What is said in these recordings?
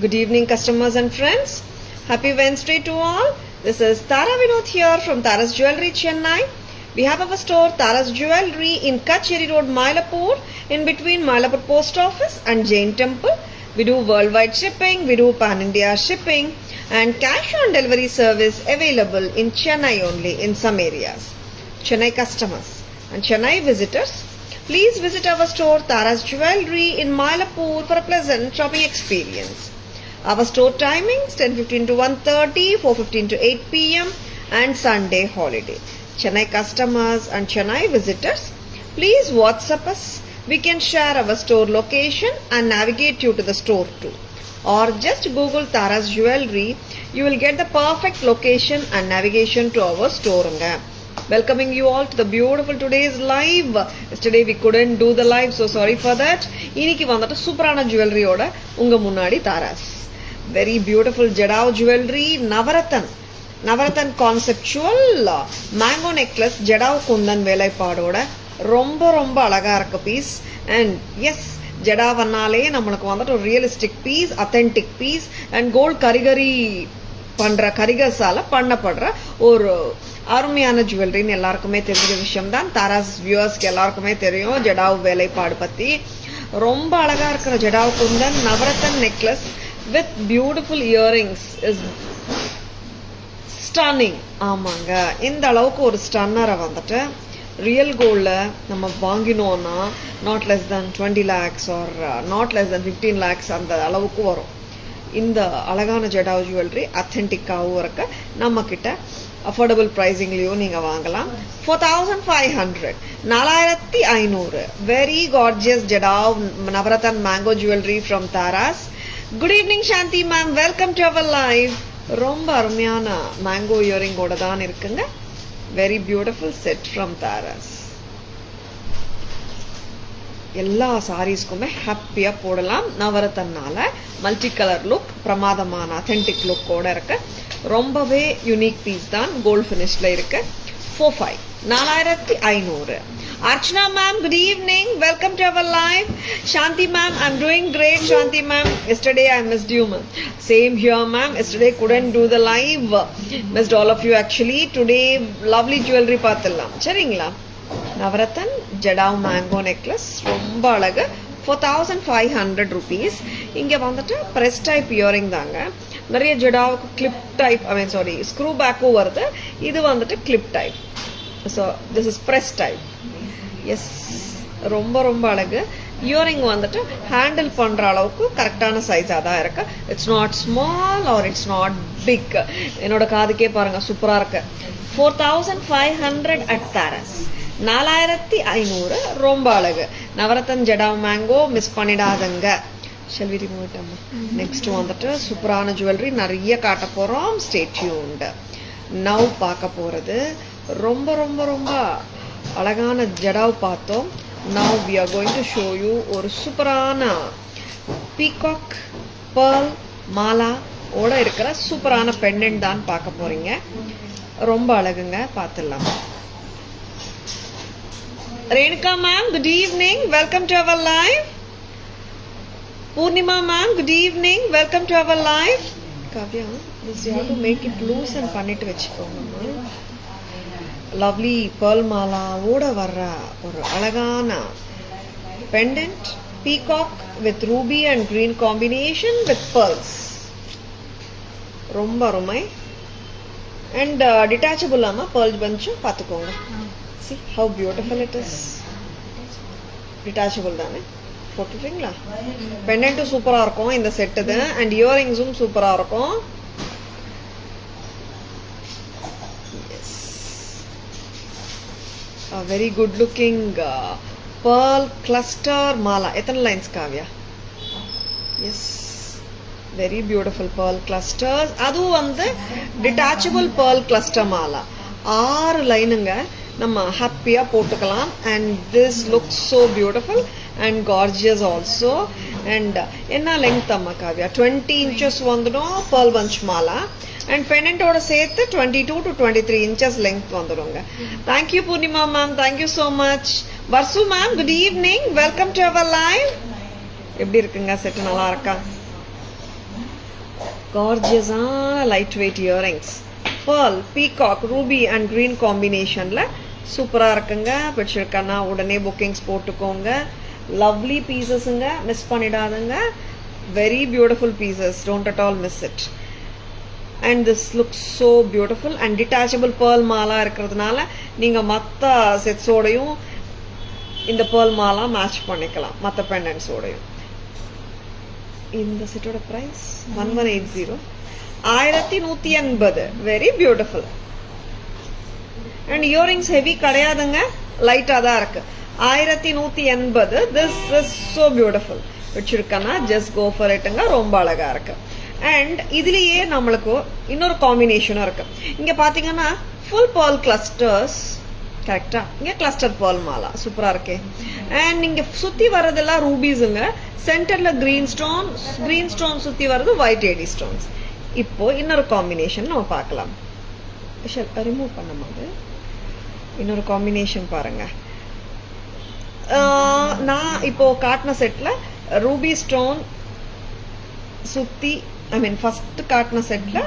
Good evening, customers and friends. Happy Wednesday to all. This is Tara Vinod here from Tara's Jewelry, Chennai. We have our store Tara's Jewelry in Kacheri Road, Mylapore, in between Mylapore Post Office and Jain Temple. We do worldwide shipping, we do pan-India shipping, and cash on delivery service available in Chennai only in some areas. Chennai customers and Chennai visitors, please visit our store Tara's Jewelry in Mylapore for a pleasant shopping experience. Our store timings 10:15 to 1:30, 4:15 to 8 p.m. and Sunday holiday. Chennai customers and Chennai visitors, please WhatsApp us. We can share our store location and navigate you to the store too. Or just Google Tara's Jewelry. You will get the perfect location and navigation to our store. Welcoming you all to the beautiful today's live. Yesterday we couldn't do the live, so sorry for that. இன்னைக்கு வந்துட்டு சூப்பரான ஜுவல்லரியோட உங்க முன்னாடி Tara's. Very beautiful Jadao jewelry, Navarathan conceptual mango necklace Jadao kundan வேலைப்பாடோட ரொம்ப அழகா இருக்க piece. And yes, Jada வண்ணாலே நம்மளுக்கு வந்துட்டு ஒரு realistic piece, authentic piece and gold கரிகரி பண்ற கரிகசால பண்ணப்படுற ஒரு அருமையான ஜுவல்லரின்னு எல்லாருக்குமே தெரிஞ்ச விஷயம் தான். தாராஸ் வியூவர்ஸ்க்கு எல்லாருக்குமே தெரியும் ஜடாவ் வேலைப்பாடு பத்தி. ரொம்ப அழகா இருக்கிற jadau Kundan navratan necklace with beautiful earrings is stunning. ஆமாங்க, இந்த அளவுக்கு ஒரு ஸ்டன்னரை வந்துட்டு ரியல் கோல்ட்ல நம்ம வாங்கினோம்னா not less than 20 lakhs or not less than 15 lakhs அந்த அளவுக்கு வரும். இந்த அழகான ஜடாவ் ஜுவல்லரி அத்தென்டிக்காகவும் இருக்கு. நம்ம கிட்ட அஃபோர்டபுள் ப்ரைஸிங்லேயும் நீங்கள் வாங்கலாம். 4500 4500 very gorgeous jadau navratan mango jewellery from Taras. Good evening Shanthi ma'am, welcome to our live. ரொம்ப அருமையான மேங்கோ இயரிங்கோட தான் இருக்குங்க. Very beautiful set from Taras. எல்லா சாரீஸ்க்குமே ஹாப்பியாக போடலாம். நவரத்தன்னால மல்டி கலர் லுக், பிரமாதமான அத்தென்டிக் லுக்கோட இருக்கு. ரொம்பவே யூனிக் பீஸ் தான், கோல்ட் ஃபினிஷ்ல இருக்கு. 4500. Archana ma'am, good evening. Welcome to our live. Shanti ma'am, I'm doing great. Shanti ma'am, yesterday I missed you ma'am. Same here ma'am. Yesterday couldn't do the live. Missed all of you actually. Today lovely jewelry பார்த்துடலாம். சரிங்களா? Navratan jadau mango necklace ரொம்ப அழகு. 4500 rupees. இங்கே வந்துட்டு press type earring தாங்க. நிறைய ஜடாவுக்கு clip type, screw பேக்கும் வருது. இது வந்துட்டு clip type. So this is press type. Yes, ரொம்ப அழகு. இயரிங் வந்துட்டு ஹேண்டில் பண்ணுற அளவுக்கு கரெக்டான சைஸாக தான் இருக்கு. It's not small or it's not big. என்னோட காதுக்கே பாருங்க, சூப்பராக இருக்கு. 4500 அட் தாராஸ். 4500 ரொம்ப அழகு. நவரத்தன் ஜடாவ் மேங்கோ மிஸ் பண்ணிடாதங்க. Shall we remove it? Next வந்துட்டு சூப்பரான ஜுவல்லரி நிறைய காட்ட போறோம். Stay tuned. நவ் பார்க்க போறது ரொம்ப அழகான ஜடாவ் பார்த்தோம். Now we are going to show you ஒரு சூப்பரான பீகாக் pearl மாலா ஓட இருக்கிற சூப்பரான பெண்டன்ட் தான் பார்க்க போறீங்க. ரொம்ப அழகுங்க, பார்த்துடலாம். Renuka ma'am, good evening. Welcome to our live. Purnima ma'am, good evening. Welcome to our live. Kavya, this you have to make it loose and பண்ணிட்டு வெச்சுக்கோங்க. Lovely pearl mala ஓட வர்ற ஒரு அழகான pendant, peacock with ruby and green combination with pearls. ரொம்ப அருமை. And detachable ஆமா pearl bunch பாத்துக்கோங்க. See how beautiful it is. Detachable தானே, போட்டுறீங்களா? பெண்டன்ட்டும் சூப்பராக இருக்கும் இந்த செட்டுது. அண்ட் இயரிங்ஸும் சூப்பராக இருக்கும். Very good looking pearl cluster mala. எத்தனை lines Kavya? Yes, very beautiful pearl clusters. அதுவும் வந்து டிட்டாச்சபிள் pearl கிளஸ்டர் மாலா. 6 லைனுங்க, நம்ம ஹாப்பியாக போட்டுக்கலாம். And this looks so beautiful and gorgeous also. And என்ன லெங்த் அம்மா காவ்யா? 20 inches வந்துடும் pearl bunch மாலா. அண்ட் பெண்டன்ட்டோட சேர்த்து 22 to 23 inches லெங்த் வந்துடுங்க. Thank you Purnima ma'am, thank you so much. Varshu ma'am, good evening. Welcome to our live. எப்படி இருக்குங்க செட்டு? நல்லா இருக்கா? கார்ஜியஸான light weight earrings. pearl, peacock, ruby and green combinationல சூப்பராக இருக்குங்க. பிடிச்சிருக்கன்னா உடனே புக்கிங்ஸ் போட்டுக்கோங்க. லவ்லி பீசஸுங்க, மிஸ் பண்ணிடாதுங்க. Very beautiful pieces, don't at all miss it. And this looks so beautiful. And detachable pearl mala இருக்கிறதுனால நீங்கள் மற்ற செட்ஸோடையும் இந்த பேர்ல் மாலா மேட்ச் பண்ணிக்கலாம், மற்ற பெண்டன்ஸோடையும். இந்த செட்டோட price 1180, 1180. Very beautiful. And earrings heavy கிடையாதுங்க, லைட்டாக தான் இருக்கு. 1180. This is so beautiful. வச்சிருக்கேன்னா ஜஸ்ட் கோ ஃபார் இட்டுங்க, ரொம்ப அழகா இருக்கு. அண்ட் இதுலயே நம்மளுக்கு இன்னொரு காம்பினேஷனும் இருக்கு. இங்க பாத்தீங்கன்னா ஃபுல் பேர்ல் கிளஸ்டர்ஸ், கரெக்டா? இங்க கிளஸ்டர் பேர்ல் மாலா சூப்பரா இருக்கே. அண்ட் இங்க சுத்தி வர்றதெல்லாம் ரூபீஸுங்க, சென்டர்ல கிரீன் ஸ்டோன் சுத்தி வர்றது ஒயிட் ஏடி ஸ்டோன்ஸ். இப்போ இன்னொரு காம்பினேஷன் நம்ம பார்க்கலாம். ரிமூவ் பண்ணும்போது இன்னொரு காம்பினேஷன் பாருங்க. நான் இப்போ காட்டின செட்ல ரூபி ஸ்டோன் சுத்தி, ஐ மீன் ஃபர்ஸ்ட் காட்டின செட்ல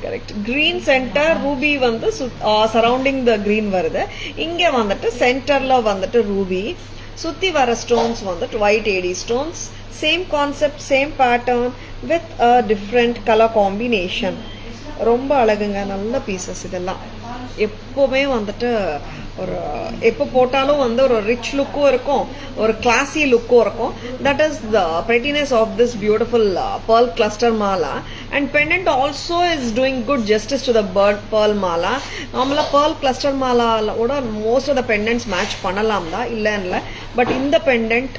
கரெக்ட் கிரீன் சென்டர் ரூபி வந்து சரௌண்டிங் த கிரீன் வருது. இங்க வந்துட்டு சென்டர்ல வந்துட்டு ரூபி, சுத்தி வர ஸ்டோன்ஸ் வந்துட்டு white AD stones. Same concept, same pattern with a different colour combination. ரொம்ப அழகுங்க, நல்ல பீசஸ் இதெல்லாம். எப்பவுமே வந்துட்டு ஒரு எப்போ போட்டாலும் வந்து ஒரு ரிச் லுக்கும் இருக்கும், ஒரு கிளாசி லுக்கும் இருக்கும். That is the prettiness of this beautiful pearl cluster mala. And pendant also is doing good justice to the bird pearl mala. நார்மலா pearl cluster mala ஓட most of the pendants match பண்ணலாம் தான், இல்ல. But இந்த pendant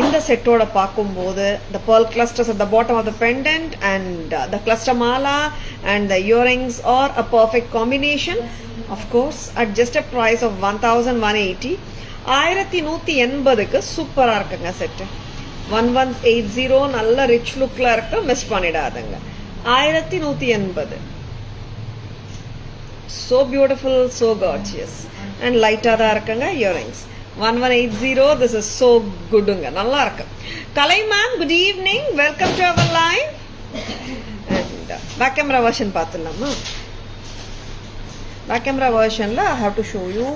இந்த செட்டோட பார்க்கும்போது the pearl clusters at the bottom of the pendant and the cluster mala and the earrings are a perfect combination. Of course, at just a price of 1180. 1180க்கு சூப்பரா இருக்குங்க set. 1180 நல்ல ரிச் லுக்ல இருக்கு, miss பண்ணிடாதுங்க. 1180. So beautiful, so gorgeous. And லைட்டா தான் இருக்குங்க earrings. 1180. This is so goodங்க, நல்லா இருக்கு. Kalai ma'am, good evening, welcome to our live. And back camera version பார்த்துடலாமா? பேக் கேமரா வெர்ஷன்ல I have to show you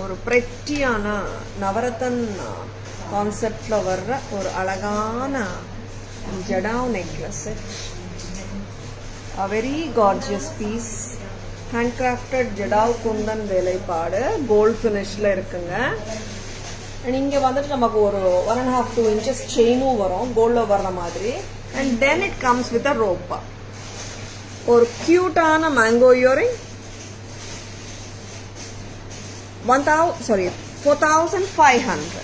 ஒரு பிரெட்டியான நவரத்தன் கான்செப்ட்ல வர்ற ஒரு அழகான jadau necklace set. a very gorgeous piece. handcrafted jadau kundan வேலைப்பாடு, கோல்ட் ஃபினிஷ்ல இருக்குங்க. அண்ட் இங்க வந்துட்டு நமக்கு ஒரு 1.5 to 2 inches செயினும் வரும், கோல்ட்ல வர்ற மாதிரி. And then it comes with a ரோப்பா. ஒரு கியூட்டான மேங்கோ இயரிங். 4,500. 4,500.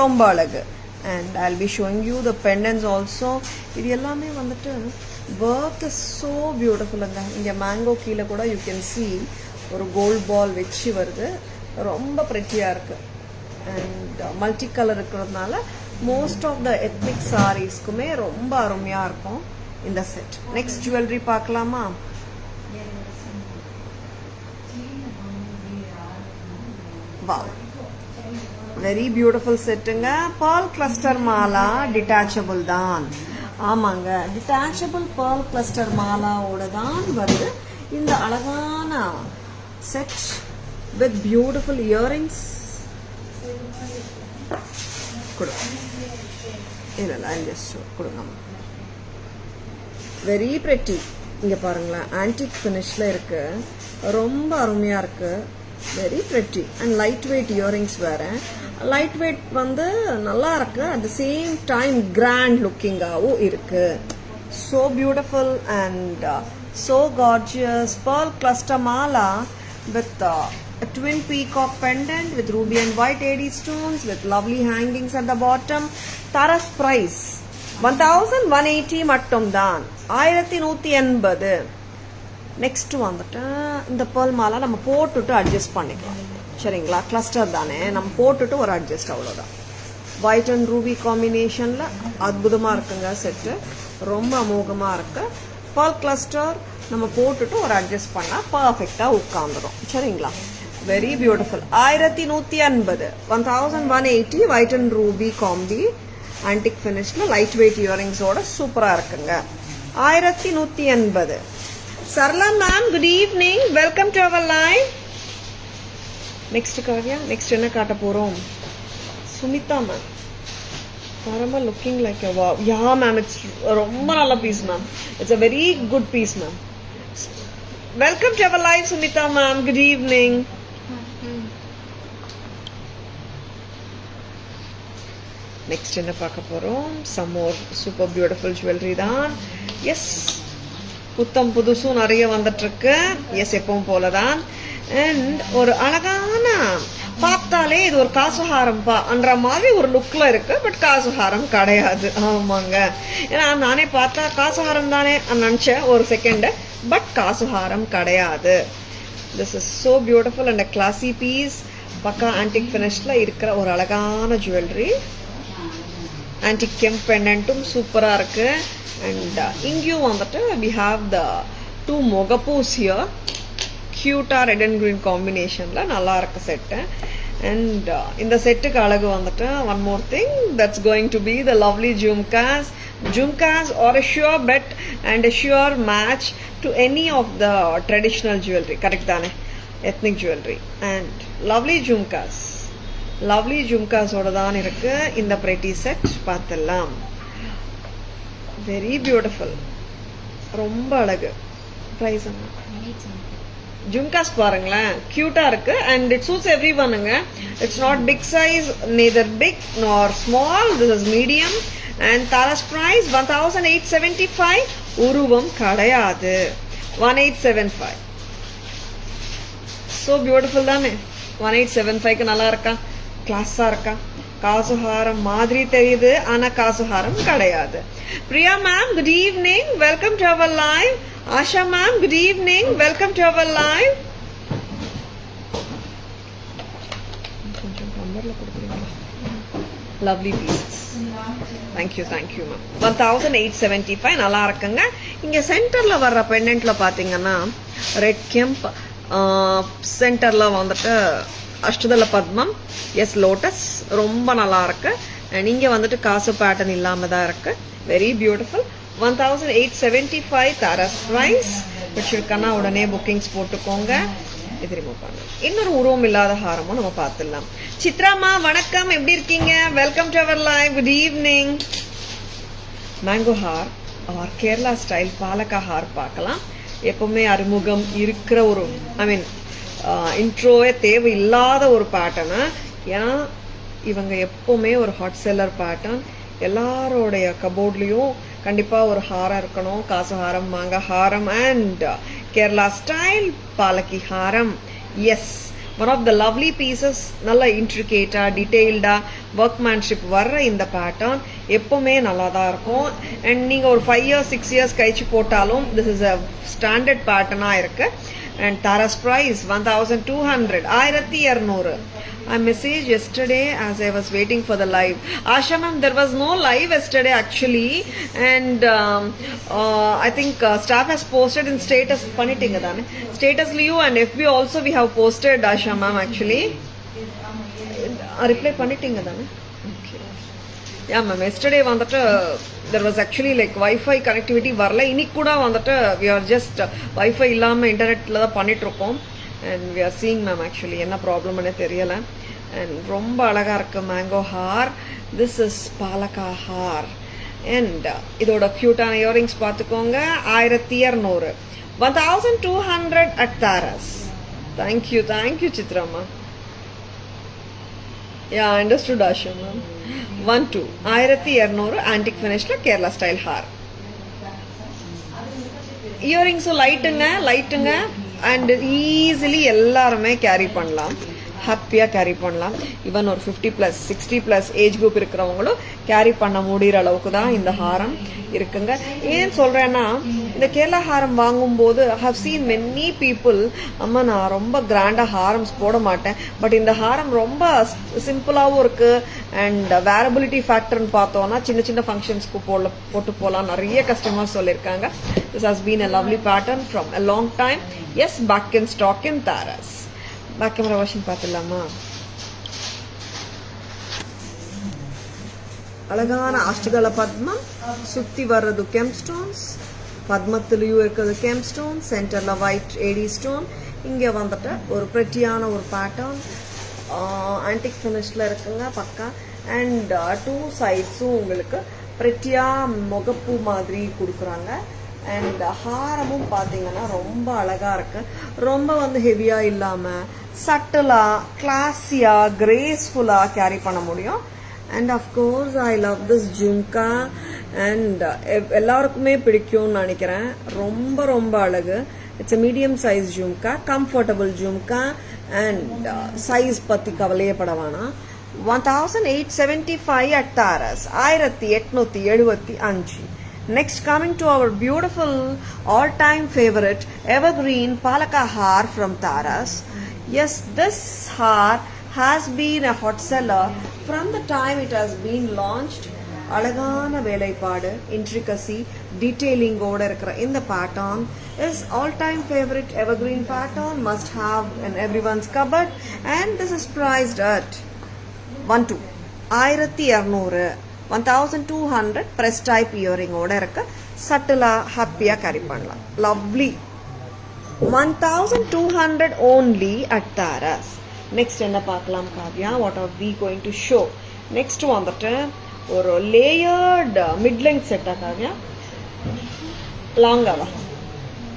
ரொம்ப அழகு. And I'll be showing you the pendants also. இது எல்லாமே வந்துட்டு work is so beautiful. இங்க மேங்கோ கீழே கூட you can see ஒரு கோல்ட் பால் வச்சு வருது, ரொம்ப பிரெட்டியா இருக்கு. அண்ட் மல்டி கலர் இருக்கிறதுனால மோஸ்ட் ஆஃப் த எத்னிக் சாரீஸ்க்குமே ரொம்ப அருமையா இருக்கும் இந்த செட். நெக்ஸ்ட் ஜுவல்லரி பார்க்கலாமா? வாவ், வெரி பியூட்டிஃபுல் செட்டுங்க. pearl cluster மாலா டிட்டாச்சபிள் தான். ஆமாங்க, டிட்டாச்சபிள் pearl cluster மாலாவோட தான் வருது இந்த அழகான செட் வித் பியூட்டிஃபுல் இயரிங்ஸ். கொடுங்க. Very pretty. இங்க பாருங்களேன், ஆன்டிக் ஃபினிஷ்ல இருக்கு, ரொம்ப அருமையா இருக்கு. Very pretty. And light weight earrings வேற. லைட் வெயிட் வந்து நல்லா இருக்கு, at the same time grand லுக்கிங்காவும் இருக்கு. so beautiful and so gorgeous. pearl cluster mala with a twin peacock pendant with ruby and white AD stones with lovely hangings at the bottom. Tara's price 1180 மட்டும் தான். 1180. Next வந்துட்டு இந்த pearl Mala நம்ம போட்டுட்டு adjust பண்ணிக்கலாம், சரிங்களா? கிளஸ்டர் தானே, நம்ம போட்டுட்டு ஒரு அட்ஜஸ்ட், அவ்வளோதான். ஒயிட் அண்ட் ரூபி காம்பினேஷன்ல அற்புதமா இருக்குங்க செட்டு, ரொம்ப அமோகமா இருக்கு. pearl கிளஸ்டர் நம்ம போட்டுட்டு ஒரு அட்ஜஸ்ட் பண்ணா பர்ஃபெக்டா உட்காந்துரும், சரிங்களா? Very beautiful. 1180. 1180 white and ruby combi. Antique ஃபினிஷ்ல லைட் வெயிட் இயரிங்ஸோட சூப்பரா இருக்குங்க. 1180. Sarala ma'am, good evening, welcome to our live. Next Kavya, next என்ன காட்ட போறோம்? Sumitha ma'am, Parama looking like a wow. Yeah, ma'am, it's ரொம்ப நல்ல piece ma'am. It's a very good piece, ma'am. Welcome to our live, Sumita ma'am. Good evening. Next என்ன பார்க்க போறோம்? Some more super beautiful jewelry தான். Yes, புத்தம் புதுசும் நிறைய வந்துட்டு இருக்கு. எஸ், எப்பவும் போலதான். அண்ட் ஒரு அழகான, பார்த்தாலே இது ஒரு காசுஹாரம்பா என்ற மாதிரி ஒரு லுக்ல இருக்கு. பட் காசுஹாரம் கிடையாது. ஆமாங்க, ஏன்னா நானே பார்த்தா காசுஹாரம் தானே நினைச்சேன் ஒரு செகண்ட். பட் காசுஹாரம் கிடையாது. This is so beautiful and classy piece. பக்கா ஆன்டிக் ஃபினிஷ்ல இருக்கிற ஒரு அழகான ஜுவல்லரி. ஆன்டிக் கெம்ப் பெண்டன்ட்டும் சூப்பரா இருக்கு. அண்ட் இங்கேயும் வந்துட்டு we have the 2 மொகப்பூஸ் here. கியூட்டா ரெட் அண்ட் கிரீன் காம்பினேஷன்ல நல்லா இருக்கு செட்டு. அண்ட் இந்த செட்டுக்கு அழகு வந்துட்டு one more thing, that's going to be the lovely jhumkas. Jumkas or a sure bet and a sure match to any of the traditional jewelry. Correct தானே? Ethnic jewelry and lovely jumkas. Lovely jumkas ஓட தான் இருக்கு இந்த pretty set. பார்த்தலாம். Very beautiful. ரொம்ப அழகு. Price என்ன? ஜும்காஸ் பாருங்களேன், கியூட்டா இருக்கு. அண்ட் இட் சூட்ஸ் எவ்ரி ஒன்னுங்க. It's not big size, neither big nor small. This is medium. And Tara's price 1875. உருவம் கிடையாது. 1875. So beautiful தானே? 1875க்கு நல்லா இருக்கா? கிளாஸா இருக்கா? காசுஹாரம் மாதிரி தெரியுது, ஆனா காசுஹாரம் கிடையாது. Priya ma'am, good evening, welcome to our live. Asha ma'am, good evening, welcome to our live. கொஞ்சம் நம்பர்ல கொடுக்குறீங்களா? Lovely pieces. Thank you ma'am. 1875 நல்லா இருக்குங்க. இங்க சென்டர்ல வர்ற பெண்டன்ட்ல பாத்தீங்கன்னா ரெட் கெம்ப், சென்டர்ல வந்துட்டு அஷ்டதள பத்மம், எஸ் லோட்டஸ், ரொம்ப நல்லா இருக்கு. அண்ட் இங்க வந்துட்டு காசு பேட்டர்ன் இல்லாம தான் இருக்கு. Very beautiful. 1875 தாராஸ் பிரைஸ். பிடிச்சிருக்கன்னா உடனே புக்கிங்ஸ் போட்டுக்கோங்க. இது ரிமூவ் பண்ணு. இன்னொரு உருவம் இல்லாத ஹாரமும் நம்ம பார்த்துடலாம். சித்ராமா வணக்கம், எப்படி இருக்கீங்க? Welcome to our live. Good evening. Mango haar or Kerala style palakka haar பார்க்கலாம். எப்பவுமே அறிமுகம் இருக்கிற ஒரு, ஐ மீன் இன்ட்ரோவே தேவையில்லாத ஒரு பேட்டர்னு. ஏன்னா இவங்க எப்பவுமே ஒரு ஹாட் செல்லர் பேட்டர்ன். எல்லாரோடைய கபோர்ட்லயும் கண்டிப்பா ஒரு ஹாரம் இருக்கணும். காசு ஹாரம், மாங்காய் ஹாரம் அண்ட் கேரளா ஸ்டைல் பாலக்கி ஹாரம். Yes, one of the lovely pieces. நல்ல இன்ட்ரிகேட்டா டீடைல்டா ஒர்க்மேன்ஷிப் வர்ற இந்த பேட்டர்ன் எப்பவுமே நல்லா தான் இருக்கும். அண்ட் நீங்க ஒரு 5 years 6 years கழிச்சு போட்டாலும் திஸ் இஸ் அ ஸ்டாண்டர்ட் பேட்டர்னா இருக்கு. And Tara's price 1200. 1200. I messaged yesterday as I was waiting for the live. Asha ma'am, there was no live yesterday actually, and I think staff has posted in status panitinga dane. Status liu and FB also we have posted, Asha ma'am, actually. Reply panitinga dane. Okay. Yeah ma'am, yesterday vandattu there was actually like Wi-Fi connectivity வரல. இன்னைக்கு கூட வந்துட்டு we are just Wi-Fi இல்லாம இன்டர்நெட்ல தான் பண்ணிட்டு இருக்கோம். and we are seeing ma'am actually என்ன ப்ராப்ளம்னே தெரியல. and ரொம்ப அழகா இருக்கு mango haar. this is palakka haar. and இதோட கியூட்டான இயரிங்ஸ் பார்த்துக்கோங்க. 1200. 1200 at Tara's. thank you சித்ராமா. yeah, understood Asha ma'am. 1200 antique ஃபினிஷ்ல கேரளா ஸ்டைல் ஹார். இயரிங்ஸும் லைட்டுங்க அண்ட் ஈஸிலி எல்லாருமே கேரி பண்ணலாம். ஹாப்பியாக கேரி பண்ணலாம். ஈவன் ஒரு 50+ 60+ ஏஜ் குரூப் இருக்கிறவங்களும் கேரி பண்ண முடிகிற அளவுக்கு தான் இந்த ஹாரம் இருக்குங்க. ஏன் சொல்கிறேன்னா, இந்த கேரளா ஹாரம் வாங்கும்போது I have seen many people, அம்மா நான் ரொம்ப கிராண்டாக ஹாரம்ஸ் போட மாட்டேன், பட் இந்த ஹாரம் ரொம்ப சிம்பிளாகவும் இருக்குது அண்ட் வேரபிலிட்டி ஃபேக்டர்னு பார்த்தோன்னா சின்ன சின்ன ஃபங்க்ஷன்ஸ்க்கு போட்டு போகலாம் நிறைய கஸ்டமர்ஸ் சொல்லியிருக்காங்க. This has been a lovely pattern from a long time. Yes, back in stock in Taras. Back camera வாஷிங் பார்த்துடலாமா? அழகான அஷ்டகல பத்மம், சுத்தி வர்றது கெம் ஸ்டோன்ஸ், பத்மத்திலையும் இருக்கிறது கெம் ஸ்டோன், சென்டர்ல ஒயிட் ஏடி ஸ்டோன். இங்கே வந்துட்டு ஒரு ப்ரெட்டியான ஒரு பேட்டர்ன் ஆன்டிக் ஃபினிஷ்ல இருக்குங்க பக்கா. அண்ட் டூ சைட்ஸும் உங்களுக்கு ப்ரெட்டியா முகப்பூ மாதிரி கொடுக்குறாங்க. அண்ட் ஹாரமும் பார்த்தீங்கன்னா ரொம்ப அழகா இருக்கு. ரொம்ப வந்து ஹெவியா இல்லாம சட்டலா கிளாஸியா கிரேஸ்ஃபுல்லா கேரி பண்ண முடியும். And of course I love this jhumka. And எல்லாருக்குமே பிடிக்கும்னு நினைக்கிறேன். ரொம்ப ரொம்ப அழகு. It's a medium size jhumka, comfortable jhumka. And size பத்தி கவலையே பட வேணாம். 1875 at Taras, 1875. Next, coming to our beautiful all-time favorite evergreen Palaka Har from Taras. Yes, this har has been a hot seller from the time it has been launched. அழகான வேலைப்பாடு, intricacy, detailing ஓட இருக்கிற இந்த pattern is all-time favorite evergreen pattern, must have in everyone's cupboard. And this is priced at 1200 1200 press type earring ஓட இருக்க சட்டலா ஹாப்பியா carry பண்ணலாம். Lovely. 1200 only at Taras. Next என்ன பார்க்கலாம் Kavya? What are we going to show? Next வந்துட்டு ஒரு layered mid length செட்டா காவ்யா? லாங்காவா?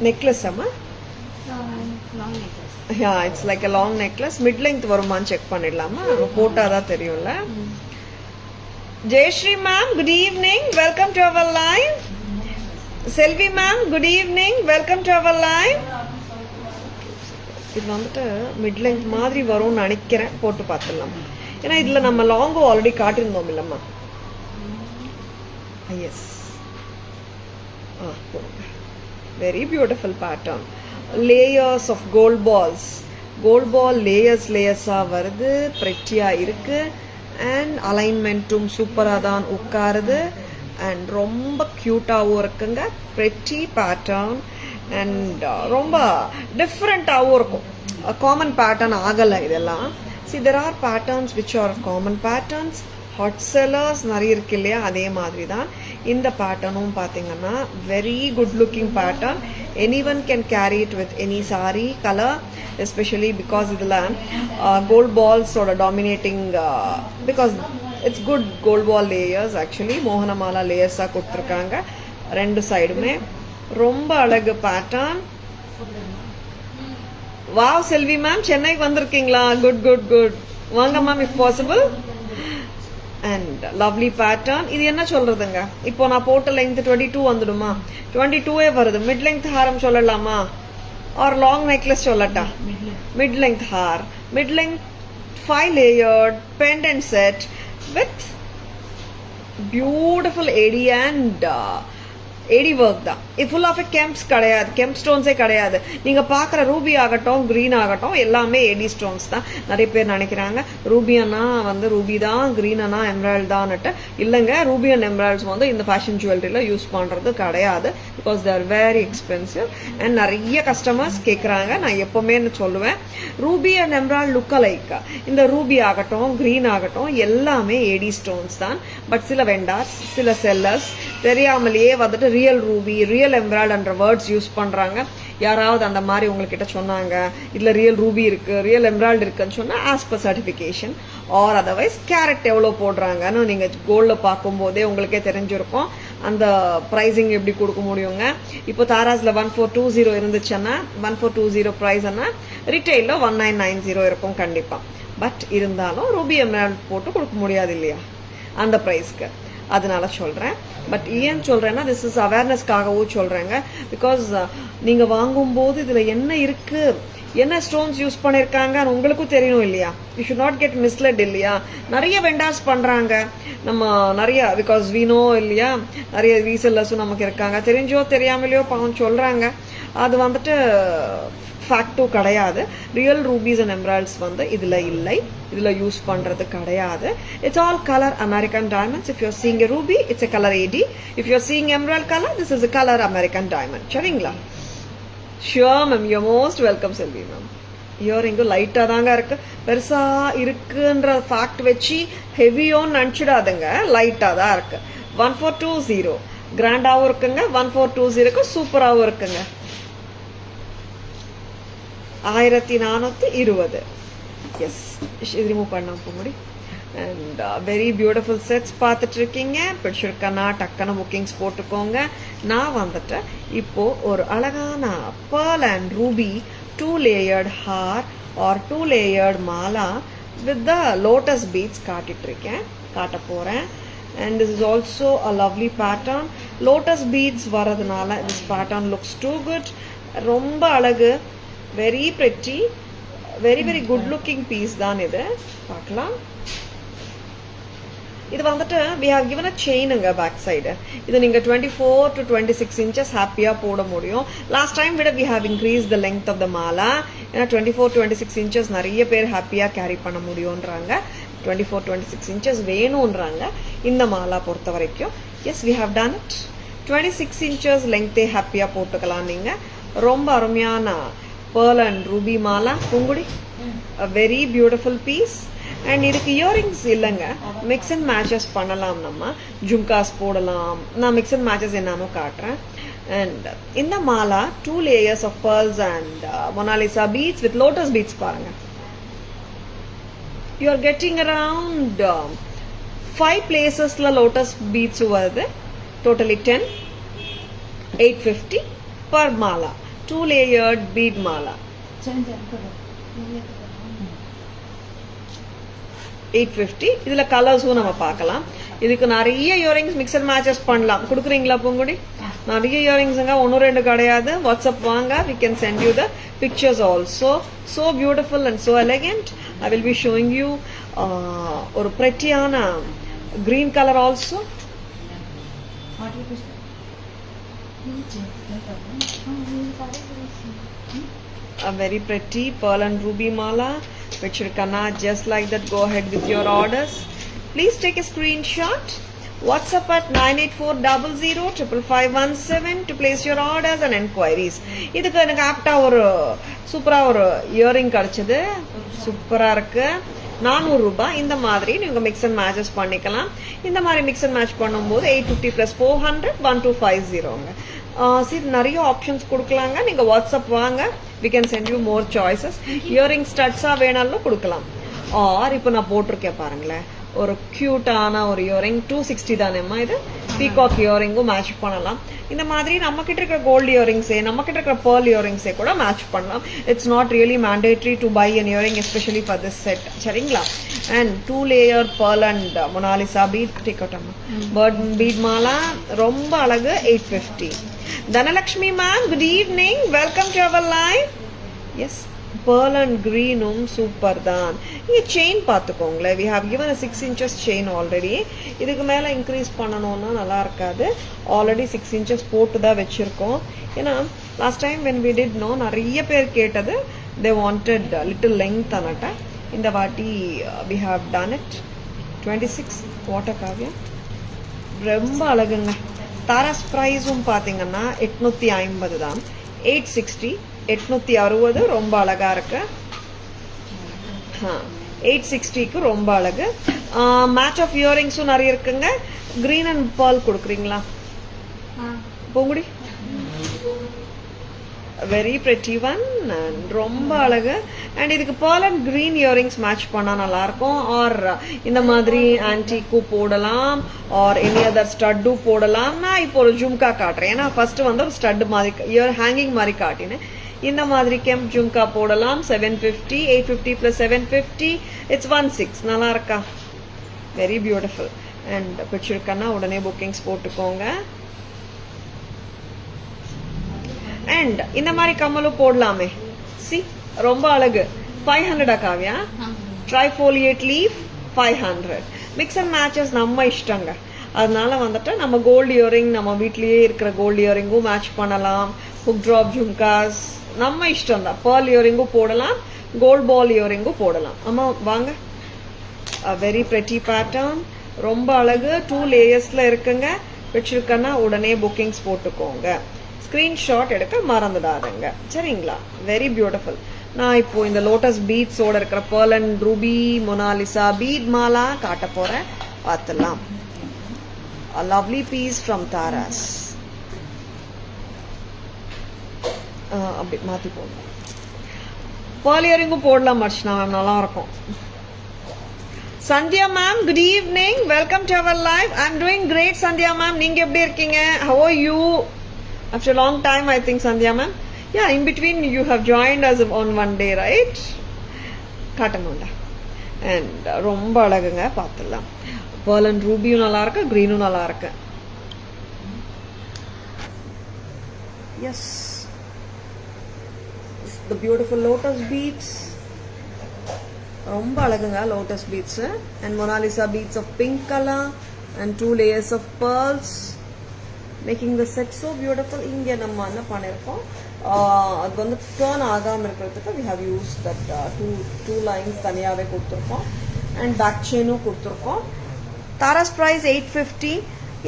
நெக்லஸ் அம்மா? Yeah, it's like a long necklace. Mid length வருமான்னு செக் பண்ணிடலாமா? போட்டாதான் தெரியும்ல. Jayashree ma'am, good evening. Welcome to our live. Selvi ma'am, good evening. Welcome to our live. இது வந்துட்டு மிட் லெங்த் மாதிரி வரும்னு நினைக்கிறேன். போட்டு பார்த்துடலாம். ஏன்னா இதுல நம்ம லாங்கோ ஆல்ரெடி காட்டியிருந்தோம் இல்லம்மா? Yes. Very beautiful pattern. Layers of gold balls. Gold ball லேயர்ஸா வருது. பிரெட்டியா இருக்கு. அண்ட் அலைன்மெண்ட்டும் சூப்பராக தான் உட்காருது. அண்ட் ரொம்ப க்யூட்டாகவும் இருக்குங்க. Pretty pattern. அண்ட் ரொம்ப டிஃப்ரெண்ட்டாகவும் இருக்கும். காமன் பேட்டர்ன் ஆகலை இதெல்லாம். See, there are patterns which are common patterns. Hot sellers நிறைய இருக்கு இல்லையா? அதே மாதிரி தான் இந்த பேட்டர்னும் பார்த்தீங்கன்னா very good looking pattern. Any one can carry it with any sari colour, especially because இதில் கோல்ட் பால்ஸோட dominating, because it's good gold ball layers. Actually Mohanamala லேயர்ஸாக கொடுத்துருக்காங்க ரெண்டு சைடுமே. ரொம்ப அழகு பேட்டர்ன். வாவ் செல்வி மேம், சென்னைக்கு வந்திருக்கீங்களா? Good good good. வாங்க ma'am if possible. And lovely pattern. இது என்ன சொல்றதுங்க? இப்போ நான் போட்ட லெங்த் 22 வந்துடுமா? 22 வருது. மிட் லெங்த் ஹாரம் சொல்லலாமா? ஆர் லாங் நெக்லஸ் சொல்லட்டா? மிட் லெங்த் ஹார். Mid length 5 layered pendant set with beautiful AD and AD work தான். இது ஃபுல் ஆஃப் கெம்ப்ஸ் கிடையாது, கெம்ப் ஸ்டோன்ஸே கிடையாது. நீங்க பாக்குற ரூபி ஆகட்டும் கிரீன் ஆகட்டும் எல்லாமே ஏடி ஸ்டோன்ஸ் தான். நிறைய பேர் நினைக்கிறாங்க ரூபியானா வந்து ரூபி தான், கிரீனா எம்ராய்டு தான்ட்டு. இல்லைங்க, ரூபி அண்ட் எம்ராய்ட்ஸ் வந்து இந்த ஃபேஷன் ஜுவல்லரியில யூஸ் பண்றது கிடையாது. Because they are very expensive. And நிறைய கஸ்டமர்ஸ் கேட்குறாங்க. நான் எப்பவுமே சொல்லுவேன் ruby and emerald look alike. இந்த ரூபி ஆகட்டும் கிரீன் ஆகட்டும் எல்லாமே ஏடி ஸ்டோன்ஸ் தான். பட் சில வெண்டார்ஸ் சில செல்லர்ஸ் தெரியாமலேயே வந்துட்டு ரியல் ரூபி ரியல் எம்ராய்டுன்ற வேர்ட்ஸ் யூஸ் பண்றாங்க. யாராவது அந்த மாதிரி உங்ககிட்ட சொன்னாங்க இதுல ரியல் ரூபி இருக்கு ரியல் எம்ராய்டு இருக்குன்னு சொன்னா as per certification or otherwise carat எவ்வளவு போடுறாங்கன்னு நீங்க கோல்ட்ல பார்க்கும் போதே உங்களுக்கே தெரிஞ்சிருக்கும். அந்த பிரைசிங் எப்படி கொடுக்க முடியுங்க? இப்போ தாராஸ்ல 1420 இருந்துச்சுன்னா 1420 பிரைஸ் ரிட்டைல்ல 1990 இருக்கும் கண்டிப்பா. பட் இருந்தாலும் ரூபி எம்ராய்டு போட்டு கொடுக்க முடியாது இல்லையா அந்த பிரைஸ்க்கு. அதனால சொல்றேன். பட் ஏன் சொல்றேன்னா திஸ் இஸ் அவேர்னஸ்க்காகவும் சொல்றேங்க. பிகாஸ் நீங்க வாங்கும்போது இதுல என்ன இருக்கு என்ன ஸ்டோன்ஸ் யூஸ் பண்ணிருக்காங்கன்னு உங்களுக்கும் தெரியணும் இல்லையா? You should not get misled இல்லையா? நிறைய வெண்டார்ஸ் பண்றாங்க நம்ம நிறைய, பிகாஸ் வீணோ இல்லையா, நிறைய ரீசெல்லர்ஸும் நமக்கு இருக்காங்க. தெரிஞ்சோ தெரியாமலையோ பாவம் சொல்றாங்க. அது வந்துட்டு ஃபேக்டும் கிடையாது. ரியல் ரூபீஸ் அண்ட் எம்ராய்ட்ஸ் வந்து இதுல இல்லை, இதுல யூஸ் பண்றது கிடையாது. It's all colour American diamonds. If you're seeing a ruby it's a colour AD. If you're seeing emerald colour this is a colour American diamond. சரிங்களா? Sure ma'am, you most welcome Selvi ma'am. இயரிங்கும் லைட்டாக தாங்க இருக்கு, பெருசா இருக்குன்ற fact வச்சு ஹெவியோன்னு நினச்சிடாதுங்க, லைட்டாக தான் இருக்கு. 1420 கிராண்டாகவும் இருக்குங்க, 1420 சூப்பராகவும் இருக்குங்க. 1420. எஸ், இது ரிமூவ் பண்ணாம போக அண்ட் வெரி பியூட்டிஃபுல் செட்ஸ் பார்த்துட்டு இருக்கீங்க. பிடிச்சிருக்கனா டக்குன்னு புக்கிங்ஸ் போட்டுக்கோங்க. நான் வந்துட்டு இப்போ ஒரு அழகான pearl and ruby 2 layered hair or 2 layered mala with the lotus beads காட்ட போறேன். And this is also a lovely pattern. Lotus beads varadunala this pattern looks too good. ரொம்ப அழகு, very pretty, very good looking piece தான் இது. பார்க்கலாம். இது வந்துட்டு we have given a chainங்க பேக் சைடு. இது நீங்க 24 to 26 inches ஹாப்பியா போட முடியும். லாஸ்ட் டைம் விட we have increased the length of the mala. ஏன்னா 24 26 inches நிறைய பேர் ஹாப்பியா கேரி பண்ண முடியும்ன்றாங்க. 24 26 inches வேணும்ன்றாங்க இந்த மாலா பொறுத்த வரைக்கும். எஸ், we have done it. 26 inches லெங்க்த்தே ஹாப்பியா போட்டுக்கலாம் நீங்க. ரொம்ப அருமையான pearl and ruby Mala Poongudi. a very beautiful piece. And இதுக்கு இயரிங்ஸ் இல்லைங்க, மிக்ஸ் அண்ட் மேட்சஸ் பண்ணலாம். நம்ம ஜும்காஸ் போடலாம். நான் மிக்ஸ் அண்ட் மேட்சஸ் என்னன்னு காட்டுறேன். அண்ட் இந்த Mala 2 layers of pearls and Mona-Lisa beads with lotus beads பாருங்க. You are getting around 5 placesல lotus beads வருது. Totally 10, 850 per mala. 2 layered bead mala. 850. இதுல கலர்ஸும் நம்ம பார்க்கலாம். இதுக்கு நிறைய இயரிங்ஸ் மிக்ஸ் அண்ட் மேட்சஸ் பண்ணலாம். கொடுக்குறீங்களா பூங்குடி? நிறைய இயரிங்ஸுங்க, 1-2 கிடையாது. வாட்ஸ்அப் வாங்க, we can send you the pictures also. So beautiful and so elegant. I will be showing you ஒரு prettyயான green color also. A very pretty pearl and ruby mala. Vechirukana, just like that, go ahead with your orders. Please take a screenshot. WhatsApp at 9840055517 to place your orders and enquiries. இதுக்கு எனக்கு ஆப்டா ஒரு சூப்பரா ஒரு earring கிடைச்சது. சூப்பரா இருக்கு. 400 ரூபாய். இந்த மாதிரி நீங்க மிக்ஸ் அண்ட் மேட்சஸ் பண்ணிக்கலாம். இந்த மாதிரி மிக்ஸ் அண்ட் மேட்ச் பண்ணும்போது 850 plus 400 1250ங்க. நிறைய ஆப்ஷன்ஸ் கொடுக்கலாங்க. நீங்க வாட்ஸ்அப் வாங்க, we can send you more choices. Earring ஸ்டட்ஸா வேணாலும் கொடுக்கலாம். ஆர் இப்போ நான் போட்டிருக்கேன் பாருங்களேன், ஒரு கியூட்டான ஒரு இயரிங் 260 தானேம்மா இது. பீகாக் இயரிங்கும் மேட்ச் பண்ணலாம். இந்த மாதிரி நம்ம கிட்ட இருக்கிற கோல்டு இயரிங்ஸே, நம்ம கிட்ட இருக்கிற pearl இயரிங்ஸே கூட மேட்ச் பண்ணலாம். It's not really mandatory to buy an earring especially for this set. சரிங்களா? அண்ட் 2 layer pearl and Mona-Lisa bead டிக்கெட்டம்மா பேர்ட் பீட் மாலா ரொம்ப அழகு. 850. Dhanalakshmi ma'am, good evening. Welcome to our live. Yes, pearl and greenum super தான். இங்க chain பார்த்துக்கோங்களேன். we have given a 6 inches chain already. இதுக்கு மேல increase பண்ணணும்னா நல்லா இருக்காது. ஆல்ரெடி 6 inches போட்டு தான் வச்சிருக்கோம். ஏன்னா last time when we did know நிறைய பேர் கேட்டது, they wanted little length அனட்ட. இந்த வாட்டி we have done it. 26 water Kavya ரொம்ப அழகுங்க. தாராஸ் பிரைஸும் பார்த்தீங்கன்னா 850 தான். 860, 860 ரொம்ப அழகா இருக்கு. 860க்கு ரொம்ப அழகு. மேட்ச் ஆஃப் இயரிங்ஸும் நிறைய இருக்குங்க. கிரீன் அண்ட் pearl கொடுக்குறீங்களா Poongudi? Very pretty one and ரொம்ப அழகு. அண்ட் இதுக்கு pearl and green earrings match பண்ணா நல்லா இருக்கும். ஆர் இந்த மாதிரி ஆன்டிக்கு போடலாம், ஆர் எனி அதர் ஸ்டட்டும் போடலாம். நான் இப்போ ஒரு ஜும்கா காட்டுறேன். ஏன்னா ஃபர்ஸ்ட் வந்து ஒரு ஸ்டட் மாதிரி இயர் ஹேங்கிங் மாதிரி காட்டினேன். இந்த மாதிரி கெம்ப் ஜும்கா போடலாம். 750, 850 plus 750, இட்ஸ் 16. நல்லா இருக்கா? Very beautiful. அண்ட் பிடிச்சிருக்கன்னா உடனே புக்கிங்ஸ் போட்டுக்கோங்க. அண்ட் இந்த மாதிரி கம்மலும் போடலாமே. சி ரொம்ப அழகு. 500 Kavya? Trifoliate leaf 500. Mix and matches நம்ம இஷ்டங்க. அதனால வந்துட்டு நம்ம கோல்டு இயரிங், நம்ம வீட்லயே இருக்கிற கோல்டு இயரிங்கும் மேட்ச் பண்ணலாம். ஹுக் ட்ராப் ஜும்காஸ் நம்ம இஷ்டம் தான். pearl இயரிங்கும் போடலாம், கோல்ட் பால் இயரிங்கும் போடலாம். ஆமா வாங்க. வெரி pretty பேட்டர்ன், ரொம்ப அழகு. 2 லேயர்ஸ்ல இருக்குங்க. வச்சிருக்கன்னா உடனே புக்கிங்ஸ் போட்டுக்கோங்க. ஸ்கிரீன்ஷாட் எடுக்க மறந்துடாதுங்க. சரிங்களா? Very beautiful. நான் இப்போ இந்த லோட்டஸ் பீட்ஸோட இருக்கிற pearl and ruby Mona Lisa bead மாலா காட்ட போறேன், பார்த்துடலாம். A lovely piece from Taras. அப்படி மாற்றி போடலாம். pearl earring போடலாம் அர்ச்சனா மேம், நல்லா இருக்கும். Sandhya ma'am, good evening. Welcome to our live. I'm doing great, Sandhya ma'am. நீங்க எப்படி இருக்கீங்க? How are you? After a long time, I think, Sandhya ma'am. Yeah, in between you have joined us on one day, right? காட்டணும்ல. And ரொம்ப அழகுங்க, பார்த்துடலாம். pearl and ruby நல்லா இருக்கு, greenும் நல்லா இருக்கு. Yes. The beautiful lotus beads. ரொம்ப அழகுங்க lotus beads and Monalisa beads of pink color and 2 layers of pearls making the set so beautiful. இங்க நம்ம என்ன பண்ணிருக்கோம், அது வந்து டர்ன் ஆகாம இருக்கிறதுக்கு we have used that two lines தனியாவே கொடுத்திருக்கோம் and back chain-உம் கொடுத்திருக்கோம். Taras price 850.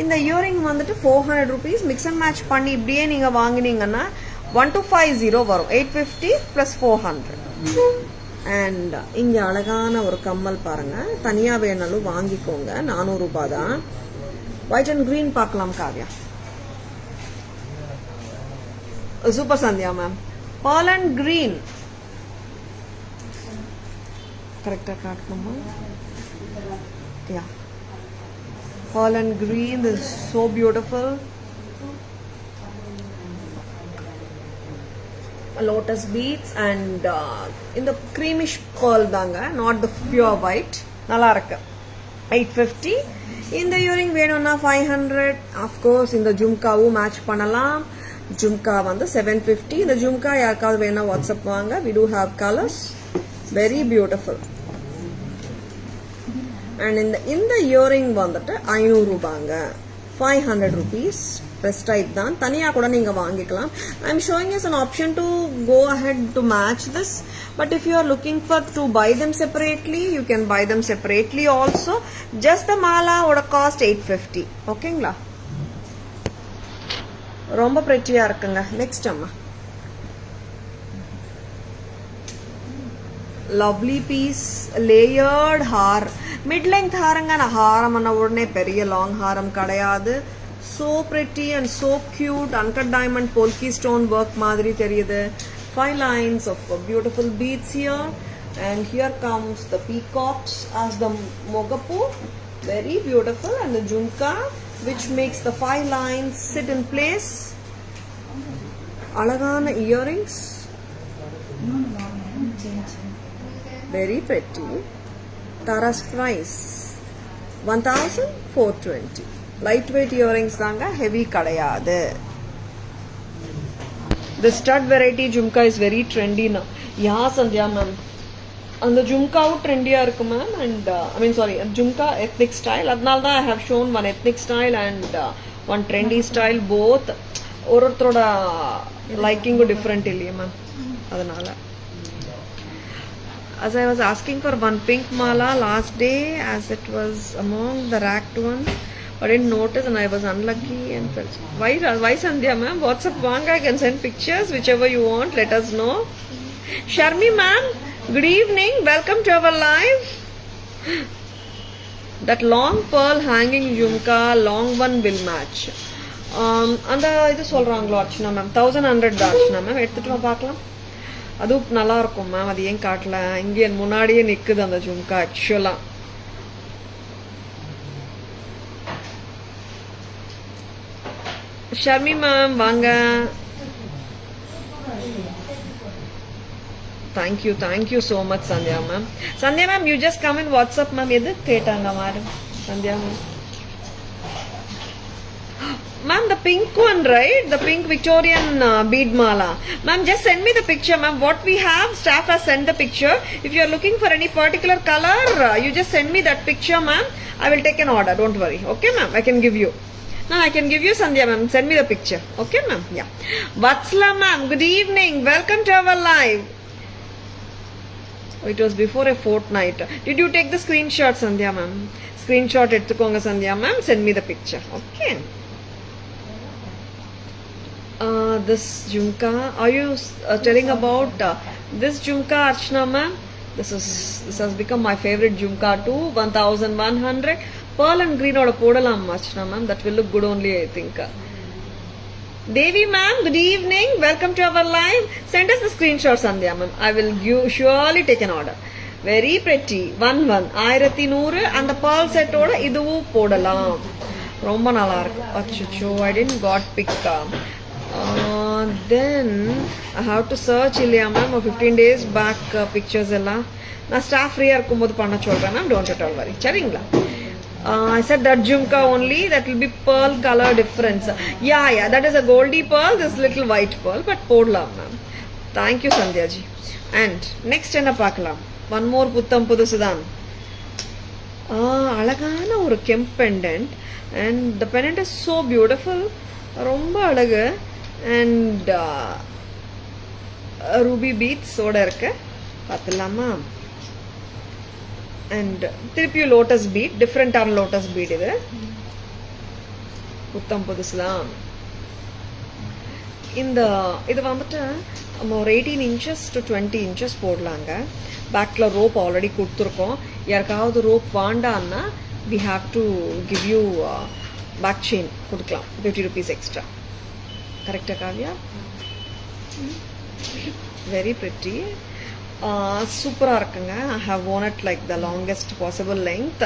இந்த இயரிங் வந்துட்டு 400 rupees. Mix and match பண்ணி இப்படியே நீங்க வாங்குனீங்கன்னா 1250 வரும். 850 plus 400. அண்ட் இங்கே அழகான ஒரு கம்மல் பாருங்க, தனியாக வேணாலும் வாங்கிக்கோங்க, 400 ரூபாய் தான். ஒயிட் அண்ட் கிரீன் பார்க்கலாம் Kavya. Super Sandhya ma'am. pearl and green கரெக்டாக காட்டணுமா? யா, pearl and green, this is so beautiful. Lotus beads and in the creamish pearl தாங்க, not the pure white. நல்லா இருக்கு. 850. இந்த இயரிங் வேணும்னா 500. of course இந்த ஜும்காவும் மேட்ச் பண்ணலாம். ஜும்கா வந்து 750. இந்த ஜும்கா யாருக்காவது வேணா வாட்ஸ்அப் வாங்க. we do have colors, very beautiful. and இந்த இயரிங் வந்துட்டு 500 ரூபாங்க, 500 rupees. best type தான், தனியா கூட நீங்க வாங்கிக்கலாம். I am showing you an option to go ahead to match this, but if you are looking for to buy them separately, you can buy them separately also. just the mala oda cost 850. ஓகேங்களா? ரொம்ப pretty-ஆ இருக்குங்க. next அம்மா, lovely piece, layered haar, mid length ஹாரங்க. நான் ஹாரம் அண்ணா உடனே பெரிய long ஹாரம் கிடையாது. so pretty and so cute. uncut diamond polki stone work மாதிரி தெரியுது. 5 lines of beautiful beads here, and here comes the peacocks as the mogapu, very beautiful, and the jhumka which makes the 5 lines sit in place. அழகான earrings, very pretty. Taras price 1420. Light weight earrings தாங்க, heavy கிடையாது. The stud variety jhumka is very trendy now. Yeah Sandhya ma'am, அந்த ஜும்காவும் ட்ரெண்டியா இருக்கு ma'am. And I mean sorry, jhumka ethnic style, அதனால தான் I have shown one ethnic style and one trendy style. Both ஒருத்தரோட லைக்கிங்கும் டிஃப்ரெண்ட் இல்லையா மேம், அதனால. as I was asking for one pink mala last day as it was among the racked one, but I didn't notice and I was unlucky and felt. Why Sandhya ma'am? WhatsApp vanga, I can send pictures whichever you want. Let us know. Sharmi ma'am, good evening. Welcome to our live. That long pearl hanging jhumka, long one will match. அந்த இது சொல்றாங்களோ Archana ma'am, 1100 தான் Archana ma'am. எடுத்துட்டு வா பார்க்கலாம். அதுவும் நல்லா இருக்கும் மேம். அது ஏன் காட்டல, இங்கே முன்னாடியே நிக்குது அந்த ஜும்கா. ஆக்சுவலா ஷர்மி மேம் வாங்க. Thank you so much Sandhya ma'am. Sandhya ma'am, you just come in WhatsApp ma'am. எது கேட்டாங்க madam Sandhya ma'am? Ma'am, the pink one, right? The pink Victorian bead mala. Ma'am, just send me the picture, ma'am. What we have, staff has sent the picture. If you are looking for any particular color, you just send me that picture, ma'am. I will take an order. Don't worry. Okay, ma'am? I can give you. No, I can give you Sandhya, ma'am. Send me the picture. Okay, ma'am? Yeah. Vatsala, ma'am. Good evening. Welcome to our live. Oh, it was before a fortnight. Did you take the screenshot, Sandhya, ma'am? Screenshot எடுத்துக்கோங்க Sandhya, ma'am. Send me the picture. Okay. This jhumka, are you telling about this jhumka, Archana ma'am? This has become my favorite jhumka too. 1100 pearl and green oda podalam, Archana ma'am. That will look good only, I think. Devi ma'am, good evening. Welcome to our live. Send us the screenshot, Sandhya ma'am. I will surely take an order. Very pretty. 1100 and the pearl set oda iduvu podalam. ரொம்ப நல்லா இருக்கு. அச்சோ, I didn't got pick. Then I have to search இல்லையா ma'am, 15 days back pictures எல்லாம் நான் staff ஃப்ரீயாக இருக்கும்போது பண்ண சொல்கிறேன் மேம். டோன்ட் அட் ஆல் வரி, சரிங்களா? I said that jhumka only, that will be pearl color difference. Yeah, that is a goldy pearl, this little white pearl, but போடலாம் ma'am. Thank you Sandhya ji. And next என்ன பார்க்கலாம்? One more புத்தம் புதுசுதான். அழகான ஒரு கெம்ப் pendant, and the pendant is so beautiful, ரொம்ப அழகு. And ruby beads ஓட இருக்கு, பார்த்துலாமா? And திருப்பி லோட்டஸ் பீட், டிஃப்ரெண்டான லோட்டஸ் பீட். இது புத்தம் புதுசுலாம். இது வந்துட்டு நம்ம ஒரு 18 inches to 20 inches போடலாங்க. பேக்ல ரோப் ஆல்ரெடி கொடுத்துருக்கோம். யாருக்காவது rope வாண்டான்னா we have to give you back chain கொடுக்கலாம், 50 rupees extra. கரெக்டா காவ்யா? வெரி பிரிட்டி, சூப்பராக இருக்குங்க. I have worn it like the longest possible length.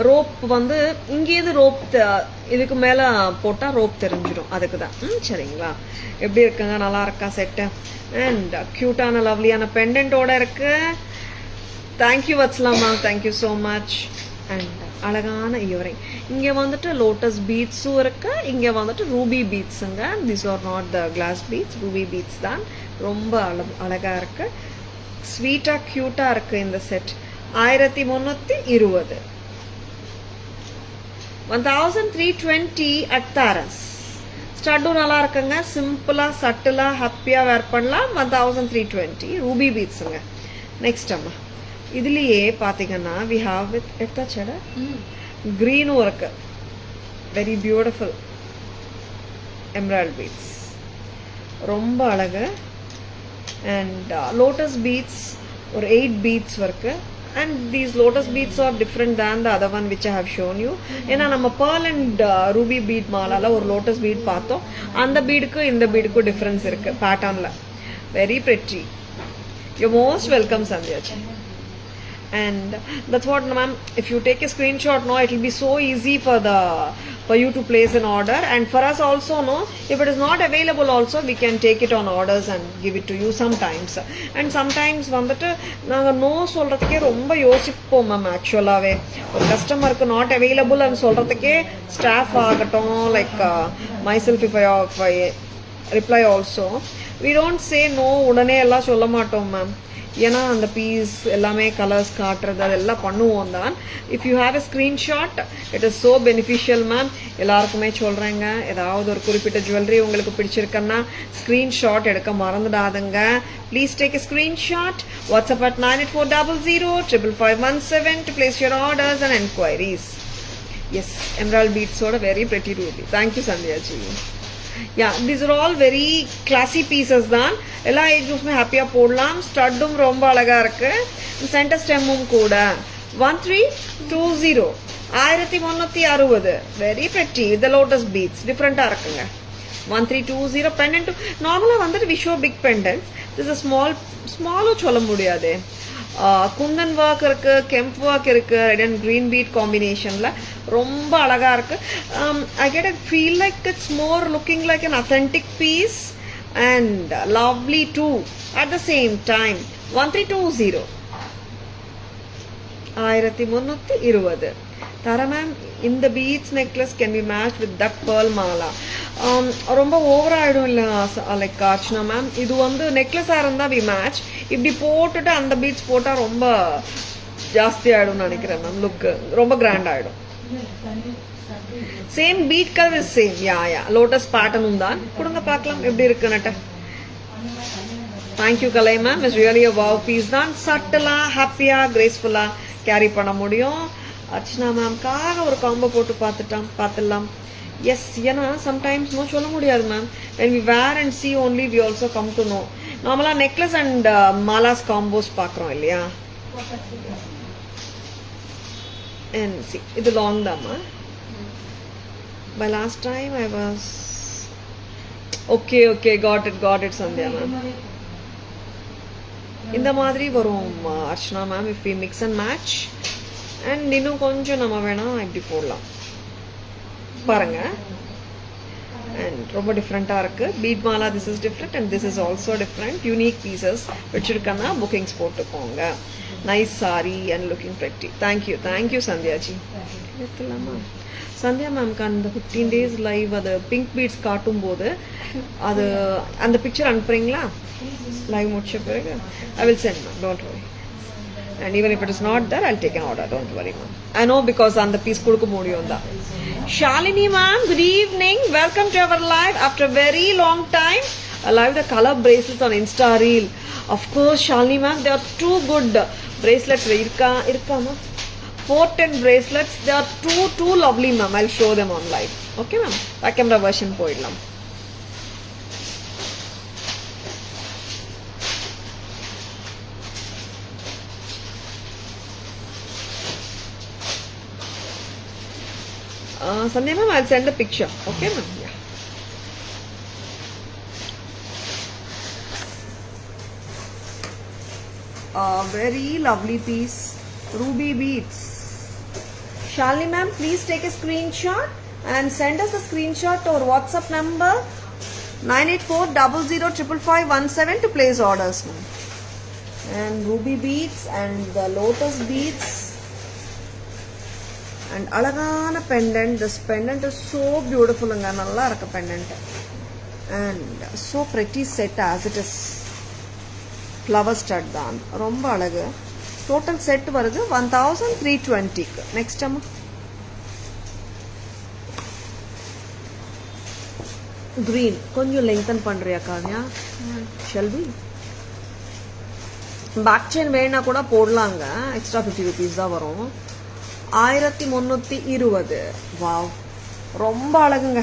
Rope வந்து இங்கேருந்து ரோப் இதுக்கு மேலே போட்டால் ரோப் தெரிஞ்சிடும், அதுக்கு தான். சரிங்களா? எப்படி இருக்குங்க? நல்லா இருக்கா செட்டு? அண்ட் க்யூட்டான லவ்லியான பெண்டன்ட்டோட இருக்கு. தேங்க்யூ வத்ஸ்லாமா, தேங்க்யூ ஸோ மச். அண்ட் அழகான இயரிங். இங்கே வந்துட்டு லோட்டஸ் பீட்ஸும் இருக்கு, இங்கே வந்துட்டு ரூபி பீட்ஸுங்க. This are not the glass beads, ruby beads தான். ரொம்ப அழகா இருக்கு, ஸ்வீட்டா கியூட்டா இருக்கு இந்த செட். 1320, 1320 at Taras. ஸ்டட்டும் நல்லா இருக்குங்க, சிம்பிளா சட்டிலா ஹாப்பியா வேர் பண்ணலாம். 1320 ரூபி பீட்ஸுங்க. நெக்ஸ்ட் அம்மா, இதுலயே பாத்தீங்கன்னா we have with எடுத்தாச்சட கிரீனும் இருக்கு, வெரி பியூட்டிஃபுல் எம்ராய்டரி பீட்ஸ், ரொம்ப அழகு. அண்ட் லோட்டஸ் பீட்ஸ் ஒரு 8 பீட்ஸ் இருக்கு. and these lotus beads are different than the other one which I have shown you. ஏன்னா நம்ம pearl and ruby bead மாலால ஒரு lotus bead பார்த்தோம், அந்த பீடுக்கு இந்த பீடுக்கு டிஃபரன்ஸ் இருக்கு பேட்டர்ன்ல. Very pretty. You're most welcome Sandhya ji. And that's what ma'am, if you take a screenshot no, it will be so easy for you to place an order. And for us also no, if it is not available also we can take it on orders and give it to you sometimes. And sometimes வந்துட்டு நாங்க no சொல்றதுக்கே ரொம்ப யோசிப்போம் ma'am. ஆக்சுவலாவே ஒரு கஸ்டமருக்கு not available and சொல்றதுக்கே staff ஆகட்டும், like myself if I reply also, we don't say no உடனே எல்லாம் சொல்ல மாட்டோம் மேம். ஏன்னா அந்த பீஸ் எல்லாமே கலர்ஸ் காட்டுறது அதெல்லாம் பண்ணுவோம் தான். If you have a screenshot it is so beneficial ma'am. எல்லாருக்குமே சொல்கிறேங்க, ஏதாவது ஒரு குறிப்பிட்ட ஜுவல்லரி உங்களுக்கு பிடிச்சிருக்குன்னா ஸ்க்ரீன்ஷாட் எடுக்க மறந்துடாதுங்க. Please take a screenshot. WhatsApp at 9840055517 to place your orders and enquiries. Yes, emerald beads very pretty ruby. Thank you Sandhya ji. Yeah, these are all very classy pieces தான். எல்லா age குரூப்ஸ்மே ஹாப்பியாக போடலாம். ஸ்டட்டும் ரொம்ப அழகாக இருக்கு, centre ஸ்டெம்மும் கூட. 1320, 1360, very pretty. இந்த lotus beads டிஃப்ரெண்ட்டாக இருக்குங்க. 1320 பெண்டன்ட். நார்மலாக வந்துட்டு we show big pendant, this ஸ்மாலும் சொல்ல முடியாது. குந்தன் ஒர்க் இருக்கு, கெம்ப் ஒர்க் இருக்கு, ரெட் அண்ட் கிரீன் பீட் காம்பினேஷன்ல ரொம்ப அழகா இருக்கு. I get a feel like it's more looking like an authentic piece and lovely too at the same time. 1320, 1320. Tara ma'am, in the beads necklace can be matched with that pearl mala. ரொம்ப over ஆயிடும் இல்லை like Archana ma'am. இது வந்து நெக்லஸாக இருந்தால் we match. இப்படி போட்டுட்டு அந்த beads போட்டால் ரொம்ப ஜாஸ்தி ஆகிடும்னு நினைக்கிறேன் மேம். லுக்கு ரொம்ப கிராண்ட் ஆகிடும். Same bead colour is same. Yeah lotus பேட்டர்னும் தான். கொடுங்க பார்க்கலாம் எப்படி இருக்குன்னுட்டு. Thank you Kalai ma'am. It's really a wow piece தான். சட்டலாக ஹாப்பியாக கிரேஸ்ஃபுல்லாக கேரி பண்ண முடியும். அர்ச்சனா மேம்காக ஒரு காம்போ போட்டு பார்த்துடலாம். Yes, ஏன்னா sometimes no சொல்ல முடியாது ma'am. When we wear and see only we also come to know. நார்மலா necklace and malas combos பார்க்குறோம் இல்லையா? And see, இது long தாம்மா. By last time I was okay, got it Sandhya ma'am. இந்த மாதிரி வரும் Archana ma'am. if we mix and match and இன்னும் கொஞ்சம் நம்ம வேணா இப்படி போடலாம் பாருங்க. and ரொம்ப டிஃப்ரெண்ட்டாக இருக்குது. பீட் மாலா this is different and this is also different. unique pieces வச்சுருக்கேன்னா bookings போட்டுக்கோங்க. nice saree and looking pretty. thank you Sandhya ji. எடுத்துலாமா சந்தியா மேம்க்கு அந்த 15 days லைவ் அது பிங்க் பீட்ஸ் காட்டும் போது அது அந்த பிக்சர் அனுப்புறீங்களா லைவ் முடிச்ச பிறகு? I will send ma'am, don't worry. And even if it is not there I will take an order, don't worry ma'am. I know because அந்த பீஸ் கொடுக்க முடியும் தான். Shalini ma'am, good evening, welcome to our live after very long time. I love the color bracelets on Insta reel. Of course Shalini ma'am, they are too good bracelets. Irka ma'am, 410 bracelets, they are too lovely ma'am. I'll show them on live. Okay ma'am, back camera version போயிடலாம். Sandhya ma'am, I'll send a picture. Okay ma'am, yeah. Very lovely piece, ruby beads. Shalini ma'am, please take a screenshot and send us the screenshot to our WhatsApp number 9840055517 to place orders ma'am. And ruby beads and the lotus beads and alagana pendant. This pendant is so beautiful anga, nalla irukku pendant and so pretty set as it is. Flower stud தான், ரொம்ப அழகு. Total set வருது 1320. Next அம்மா green கொஞ்சம் லெங்தன் பண்றியா Kavya? Shelvi back chain வேணா கூட போடலாங்க. எக்ஸ்ட்ரா 50 rupees தான் வரும். 1320. வாவ், ரொம்ப அழகுங்க.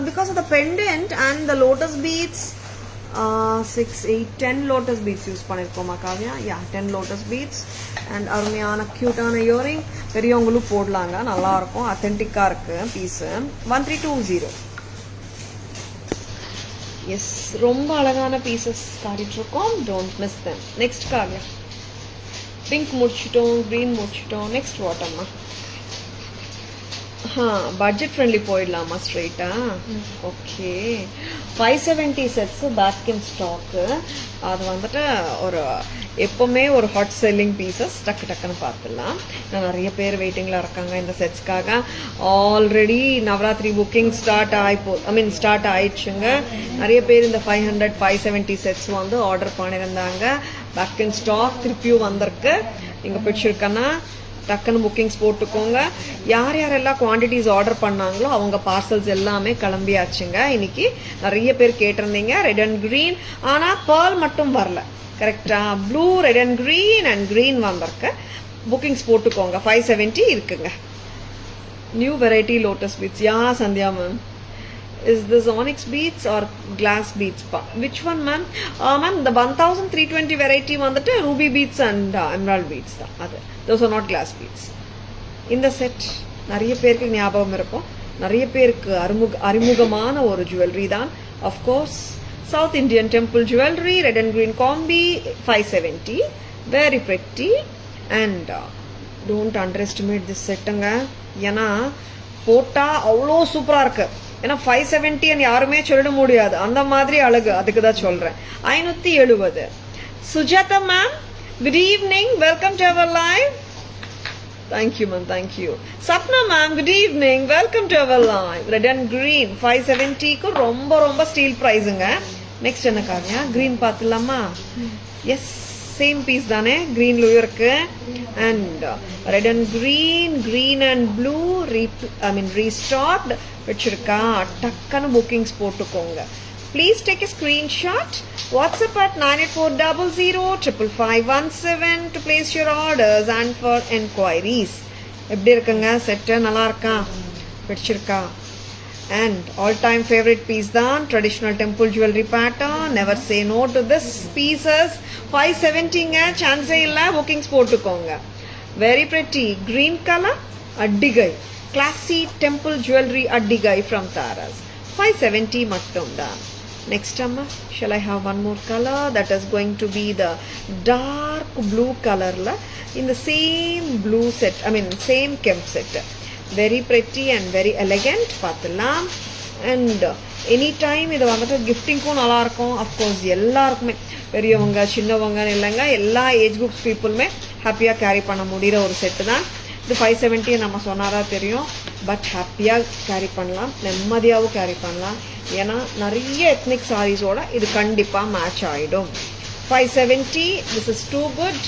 Because of the pendant and the lotus beads 6, 8, 10 lotus beads use பண்ணியிருக்கோமா Kavya? Yeah, 10 lotus beads and அருமையான க்யூட்டான இயரிங். பெரியவங்களும் போடலாங்க, நல்லாயிருக்கும், அத்தென்டிக்காக இருக்குது பீஸு. 1320. எஸ், ரொம்ப அழகான பீசஸ் காட்டிகிட்ருக்கோம். Don't miss them. Next Kavya, pink முடிச்சிட்டோம், க்ரீன் முடிச்சிட்டோம். நெக்ஸ்ட் வாட்டம்மா? பட்ஜெட் ஃப்ரெண்ட்லி போயிடலாமா ஸ்ட்ரெயிட்டா? Okay, 570 sets back in stock. அது வந்துட்டு ஒரு எப்போவுமே ஒரு ஹாட் செல்லிங் பீசஸ். டக்குன்னு பார்த்துடலாம். நிறைய பேர் வெயிட்டிங்கில் இருக்காங்க இந்த செட்ஸ்க்காக. ஆல்ரெடி நவராத்திரி புக்கிங் ஸ்டார்ட் ஆயிடுச்சுங்க. நிறைய பேர் இந்த 500 570 செட்ஸ் வந்து ஆர்டர் பண்ணியிருந்தாங்க. பேக் இன் ஸ்டாக் திருப்பியும் வந்திருக்கு. நீங்கள் பிடிச்சிருக்கன்னா டக்குன்னு புக்கிங்ஸ் போட்டுக்கோங்க. யாரெல்லாம் குவான்டிட்டிஸ் ஆர்டர் பண்ணாங்களோ அவங்க பார்சல்ஸ் எல்லாமே கிளம்பியாச்சுங்க. இன்னைக்கு நிறைய பேர் கேட்டிருந்தீங்க ரெட் அண்ட் க்ரீன், ஆனால் பேர்ல் மட்டும் வரல. கரெக்டா? ப்ளூ, ரெட் அண்ட் க்ரீன் வந்திருக்கு. புக்கிங்ஸ் போட்டுக்கோங்க. 570 இருக்குங்க. New variety lotus beads. Yeah Sandhya ma'am, is this onyx beads or glass beads pa? Which one ma'am? Ma'am, the 1320 variety வந்துட்டு ruby beads and emerald beads தான். அது those are not glass beads. இந்த set நிறைய பேருக்கு ஞாபகம் இருக்கும். நிறைய பேருக்கு அறிமுகமான ஒரு ஜுவல்லரி தான். of course South Indian temple jewelry, red and green combi, 570. very pretty and don't underestimate this செட்டுங்க. ஏன்னா போட்டா அவ்வளோ சூப்பராக இருக்கு. ஏன்னா 570 யாருமே சொல்லிட முடியாது, அந்த மாதிரி அழகு. அதுக்கு தான் சொல்றேன். 570. Sujatha ma'am, good evening, welcome to our live. Thank you ma'am, thank you. Sapna ma'am, good evening, welcome to our live. Red and green 570க்கு ரொம்ப ஸ்டீல் ப்ரைஸுங்க. நெக்ஸ்ட் என்ன காவியா? கிரீன் பார்த்துலாமா? எஸ், சேம் பீஸ் தானே, கிரீன்லயும் இருக்கு. And red and green and blue restocked வச்சிருக்கா. டக்குன்னு புக்கிங்ஸ் போட்டுக்கோங்க. Please take a screenshot. WhatsApp at 9840055517 to place your orders and for enquiries. எப்படி இருக்குங்க செட்டு? நல்லா இருக்கா? பிடிச்சிருக்கா? And all-time favorite piece தான் traditional temple jewelry pattern. Never say no to this pieces. 570ங்க, சான்ஸே இல்லை, bookings போட்டுக்கோங்க. Very pretty green color addigai, classy temple jewelry addigai from Taras. 570 மட்டும் தான். Next amma, shall I have one more color? That is going to be the dark blue color la in the same blue set, I mean same kemp set. Very pretty and very elegant பார்த்துலாம். And any time இதை வந்துட்டு கிஃப்டிங்க்கும் நல்லா இருக்கும். Of course எல்லாருக்குமே, பெரியவங்க சின்னவங்க இல்லைங்க, எல்லா ஏஜ் குரூப்ஸ் பீப்புளுமே ஹாப்பியாக கேரி பண்ண முடிகிற ஒரு செட்டு தான் இது. 570 நம்ம சொன்னாரா தெரியும், பட் ஹாப்பியாக கேரி பண்ணலாம், நிம்மதியாகவும் கேரி பண்ணலாம். ஏன்னா நிறைய எத்னிக் சாரீஸோட இது கண்டிப்பாக மேட்ச் ஆகிடும். 570, this is too good.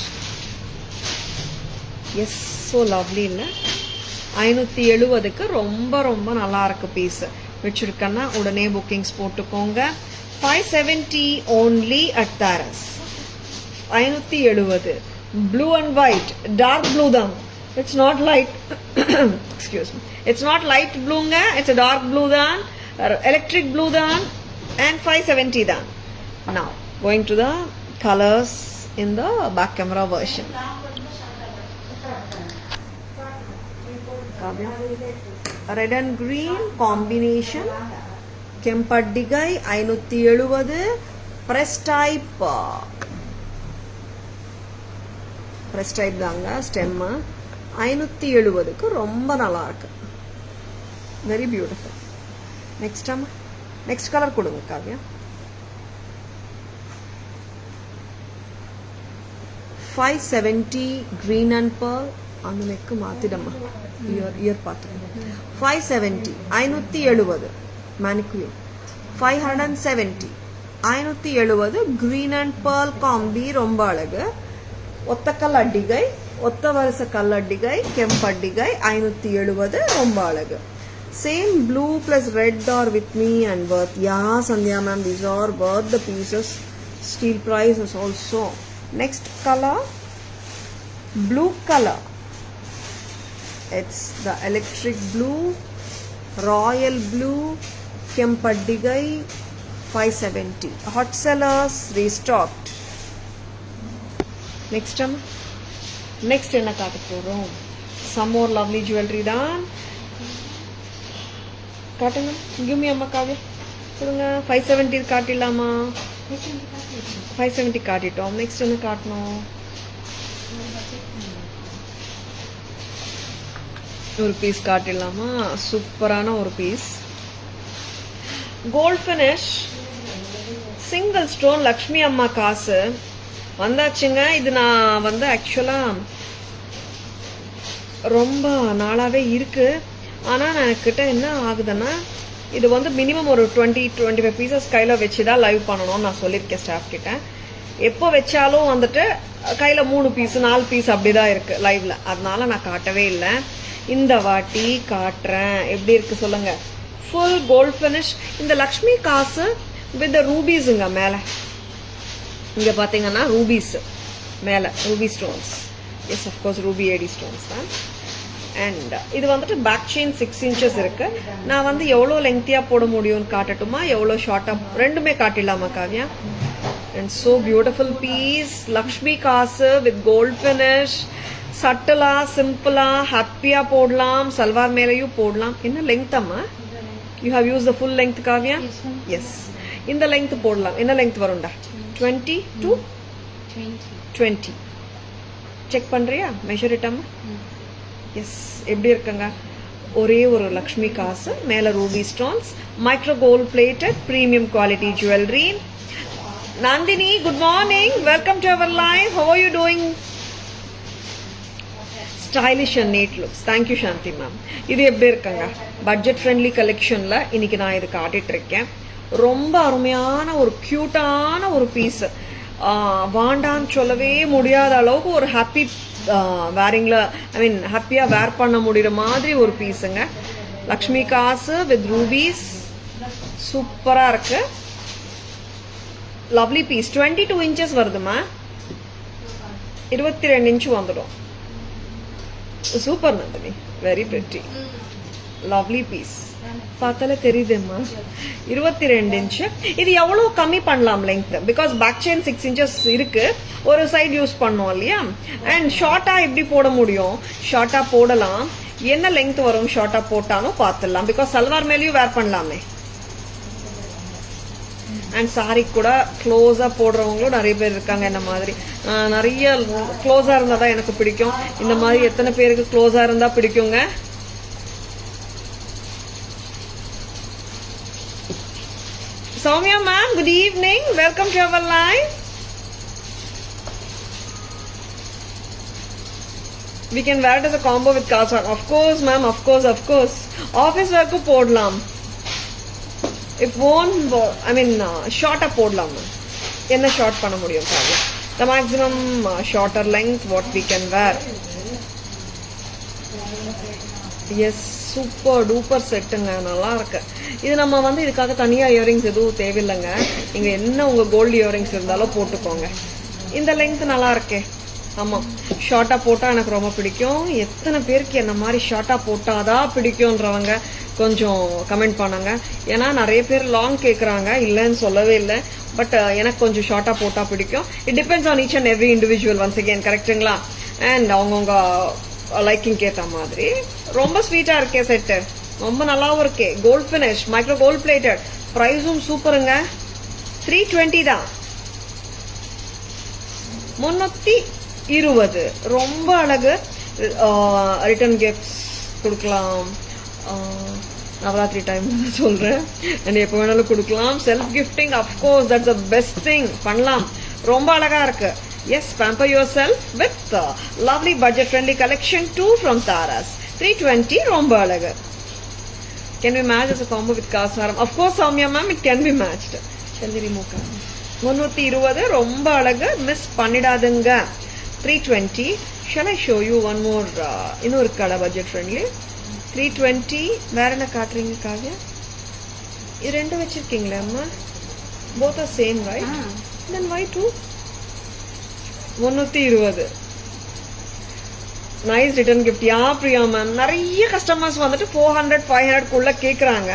Yes, so lovely இல்லை? 570க்கு ரொம்ப ரொம்ப நல்லா இருக்கு பீஸ். வச்சிருக்கேன்னா உடனே புக்கிங்ஸ் போட்டுக்கோங்க. 570 only at Taras. 570 blue and white, dark blue தான். It's not light excuse me, it's not light blueங்க, it's a dark blue தான், electric blue தான், and 570 தான். Now going to the colors in the back camera version. Red and green combination, Kempaddigai 570, press type தாங்க stem. 570க்கு ரொம்ப நல்லா இருக்கு. Very beautiful. Next அம்மா, next colour கொடுங்க Kavya. 570 green and pearl. அந்த நெக்கு மாத்திடம்மா, இயர் பார்த்துக்கணும். 570 570 manicure. 570 570 green and pearl combi ரொம்ப அழகு. ஒத்த கல் அட்டிகை, ஒத்த வரிசை கல் அட்டிகை, கெம்பட்டிகை 570 ரொம்ப அழகு. Same blue plus red or with me and worth. Yeah, Sandhya ma'am, these are worth the pieces. Steel price is also. Next color, blue color. It's the electric blue, royal blue, Kempaddigai 570. Hot sellers restocked. Next time, next என்ன காட்ட போறோம்? Some more lovely jewelry தான். காட்டுங்க, give me அம்மா காவ்யா. சொல்லுங்க. 570 காட்டிடலாமா? 570 காட்டிட்டோம். Next என்ன காட்டணும்? ஒரு பீஸ் காட்டிடலாமா? சூப்பரான ஒரு piece, gold finish, single stone, Lakshmi அம்மா காசு வந்தாச்சுங்க. இது நான் வந்து ஆக்சுவலாக ரொம்ப நாளாகவே இருக்கு. ஆனால் எனக்கிட்ட என்ன ஆகுதுன்னா, இது வந்து மினிமம் ஒரு 20-25 பீசஸ் கையில் வச்சு தான் லைவ் பண்ணணும்னு நான் சொல்லியிருக்கேன் ஸ்டாஃப் கிட்ட. எப்போ வச்சாலும் வந்துட்டு கையில் 3 பீஸ் 4 பீஸ் அப்படி தான் இருக்குது லைவ்ல. அதனால நான் காட்டவே இல்லை. இந்த வாட்டி காட்டுறேன். எப்படி இருக்கு சொல்லுங்க? Full gold finish. இந்த லக்ஷ்மி காசு வித் ரூபீஸுங்க மேலே. இங்கே பார்த்தீங்கன்னா ரூபீஸ் மேலே, ruby stones. Yes, of course ruby AD stones தான். அண்ட் இது வந்துட்டு பேக் செயின் 6 inches இருக்கு. நான் வந்து எவ்வளோ லெங்க்த்தியாக போட முடியும்னு காட்டட்டுமா, எவ்வளோ ஷார்ட்டாக ரெண்டுமே காட்டிடலாமா Kavya? And so beautiful piece, Lakshmi காசு வித் கோல்ட் ஃபினிஷ். சட்டலா, சிம்பிளா, ஹாப்பியா போடலாம். சல்வார் மேலேயும் போடலாம். என்ன லெங்த் அம்மா? You have use the full length Kavya? Yes, இந்த லெங்த் போடலாம். என்ன லெங்த் வரும்டா? 20 to 20. செக் பண்றியா? மெஷர் இட் அம்மா. எஸ், எப்படி இருக்குங்க? ஒரே ஒரு லக்ஷ்மி காசு, மேல ruby stones, micro gold plated premium quality jewellery. Nandini, good morning. Welcome to our live. How are you doing? Stylish and neat looks. Thank you Shanti ma'am. இது எப்படி இருக்குங்க? பட்ஜெட் ஃப்ரெண்ட்லி கலெக்ஷன்ல இன்னைக்கு நான் இது காட்டிட்டு இருக்கேன். ரொம்ப அருமையான ஒரு கியூட்டான ஒரு பீஸ். வாண்டான்னு சொல்லவே முடியாத அளவுக்கு ஒரு ஹாப்பி வேரிங்ல, ஐ மீன் ஹாப்பியா வேர் பண்ண முடிகிற மாதிரி ஒரு பீஸுங்க. லக்ஷ்மி காசு வித் ரூபீஸ், சூப்பரா இருக்கு. Lovely piece. 22 inches வருதுமா, 22 inch வந்துடும். Super Nandini, very pretty. Lovely piece பார்த்தாலே தெரியுதும்மா 22 இன்ச்சு. இது எவ்வளோ கம்மி பண்ணலாம் length, because back chain 6 inches இருக்கு, ஒரு சைடு யூஸ் பண்ணோம் இல்லையா. அண்ட் ஷார்ட்டா எப்படி போட முடியும், ஷார்ட்டா போடலாம். என்ன லெங்த் வரும் ஷார்ட்டா போட்டாலும் பார்த்துடலாம், பிகாஸ் சல்வார் மேலேயும் வேர் பண்ணலாமே. அண்ட் சாரி கூட க்ளோஸா போடுறவங்களும் நிறைய பேர் இருக்காங்க. இந்த மாதிரி நிறைய க்ளோஸா இருந்தா தான் எனக்கு பிடிக்கும். இந்த மாதிரி எத்தனை பேருக்கு க்ளோஸா இருந்தா பிடிக்குங்க? Soumya ma'am, good evening. Welcome to our live. We can wear it as a combo with kasar. Of course, ma'am. Of course. Office wear ku podlam. If one, I mean, short up podlam. Enna short panna mudiyum Kavya. The maximum shorter length what we can wear. Yes, super duper செட்டுங்க, நல்லா இருக்கு. இது நம்ம வந்து இதுக்காக தனியாக earrings எதுவும் தேவையில்லைங்க. நீங்கள் என்ன உங்கள் கோல்டு இயரிங்ஸ் இருந்தாலும் போட்டுக்கோங்க. இந்த லெங்க் நல்லா இருக்கே. ஆமாம், ஷார்ட்டாக போட்டால் எனக்கு ரொம்ப பிடிக்கும். எத்தனை பேருக்கு என்ன மாதிரி ஷார்ட்டாக போட்டாதான் பிடிக்கும்ன்றவங்க கொஞ்சம் கமெண்ட் பண்ணுங்க. ஏன்னா நிறைய பேர் லாங் கேட்குறாங்க, இல்லைன்னு சொல்லவே இல்லை. பட் எனக்கு கொஞ்சம் ஷார்ட்டாக போட்டால் பிடிக்கும். It depends on each and every individual once again, கரெக்டுங்களா? அண்ட் அவங்கவுங்க லைக்கிங் கேட்ட மாதிரி ரொம்ப ஸ்வீட்டா இருக்கே செட்டு, ரொம்ப நல்லாவும் இருக்கே. Gold finish, micro gold plated, பிரைஸும் சூப்பருங்க. 320 தான், 320. ரொம்ப அழகு. ரிட்டர்ன் கிஃப்ட்ஸ் கொடுக்கலாம், நவராத்திரி டைம் சொல்றேன். அண்ட் எப்போ வேணாலும் கொடுக்கலாம். Self gifting of course that's the best thing, பண்ணலாம். ரொம்ப அழகா இருக்கு. Yes, pamper yourself with lovely budget friendly collection 2 from Taras. 320 romba alaga. Can we match as a combo with Kasaram? Of course, Soumya ma'am, it can be matched. Shall we remove ka? 320 romba alaga, miss pannidadunga. 320. Shall I show you one more innoru color budget friendly? 320 வேற என்ன காட்றீங்க காவ்யா? இது ரெண்டு வெச்சிருக்கீங்களா அம்மா? Both are same, right? Then why two? 320. Nice return gift. Yeah Priya ma'am, நிறைய customers வந்துட்டு 400-500 குள்ள கேட்குறாங்க.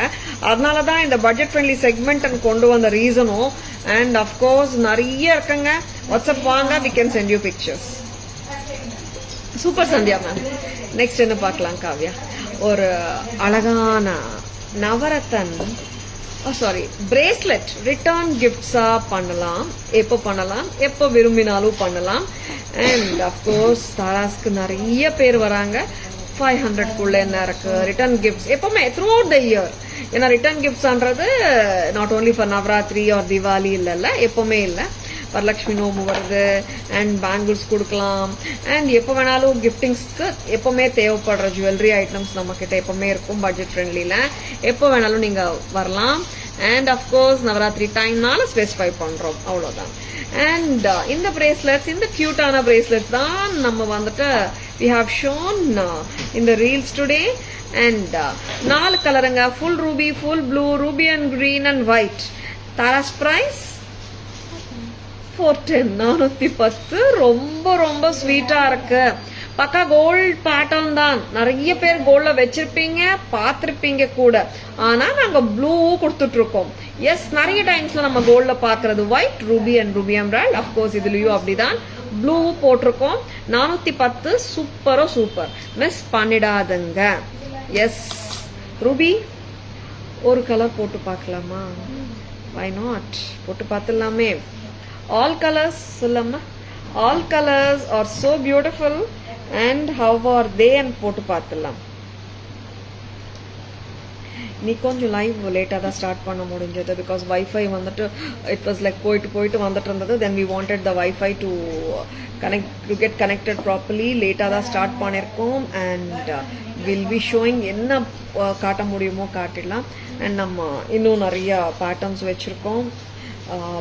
அதனால தான் இந்த பட்ஜெட் ஃப்ரெண்ட்லி செக்மெண்ட் கொண்டு வந்த ரீசனும். அண்ட் அஃப்கோர்ஸ் நிறைய இருக்குங்க. வாட்ஸ்அப் வாங்க, we can send you pictures. Super Sandhya ma'am. Next என்ன பார்க்கலாம் காவ்யா? ஒரு அழகான நவரத்தன் பிரேஸ்லெட் ரிட்டர்ன் கிஃப்ட்ஸா பண்ணலாம். எப்போ பண்ணலாம், எப்போ விரும்பினாலும் பண்ணலாம். அண்ட் அஃப்கோர்ஸ் தாராஸ்க்கு நிறைய பேர் வராங்க. 500 என்ன இருக்கு ரிட்டர்ன் கிஃப்ட்ஸ் எப்பவுமே த்ரூ அவுட் த இயர். ஏன்னா ரிட்டர்ன் கிஃப்ட்ஸ்ன்றது not only for Navratri or Diwali இல்லைல்ல, எப்பவுமே இல்லை. வரலட்சுமி நோம்பு வருது அண்ட் பேங்கிள்ஸ் கொடுக்கலாம். அண்ட் எப்போ வேணாலும் கிஃப்டிங்ஸ்க்கு எப்பவுமே தேவைப்படுற ஜுவல்லரி ஐட்டம்ஸ் நம்ம கிட்ட எப்பவுமே இருக்கும். பட்ஜெட் ஃப்ரெண்ட்லில எப்போ வேணாலும் நீங்க வரலாம். அண்ட் அஃப்கோர்ஸ் நவராத்திரி டைம்னால ஸ்பெசிஃபை பண்றோம், அவ்வளோதான். அண்ட் இந்த பிரேஸ்லெட்ஸ், இந்த கியூட்டான பிரேஸ்லெட்ஸ் தான் நம்ம வந்துட்டு we have shown in the reels today. And 4 கலருங்க, full ruby, full blue, ruby and green and white. Taras price 410. 410. ரொம்ப ரொம்ப ஸ்வீட்டா இருக்கு. பக்கா கோல்ட் பேட்டர்ன் தான். நிறைய பேர் கோல்ட்ல வச்சிருப்பீங்க, பார்த்திருப்பீங்க கூட. ஆனா நாங்க ப்ளூ கொடுத்துட்டு இருக்கோம். எஸ், நிறைய டைம்ஸ்ல நம்ம கோல்ட்ல பாக்குறது white, Ruby and Ruby emerald. Of course இதுலயும் அப்படிதான் ப்ளூ போட்டிருக்கோம். 410. சூப்பரோ சூப்பர், மிஸ் பண்ணிடாதுங்க. எஸ், ரூபி ஒரு கலர் போட்டு பார்க்கலாமா? வை நாட், போட்டு பார்த்துடலாமே. All colors சொல்லம்மா. All colors are so beautiful. And how are they and போட்டு பார்த்துடலாம். நீ கொஞ்சம் லைவ் லேட்டாக தான் ஸ்டார்ட் பண்ண முடிஞ்சது. பிகாஸ் வைஃபை வந்துட்டு இட் வாஸ் லைக் போயிட்டு வந்துட்டு இருந்தது. Then we wanted the wifi to get connected properly. லேட்டாக தான் ஸ்டார்ட் பண்ணியிருக்கோம். அண்ட் வில் பி ஷோயிங் என்ன காட்ட முடியுமோ காட்டிடலாம். அண்ட் நம்ம இன்னும் நிறைய பேட்டர்ன்ஸ் வச்சுருக்கோம்.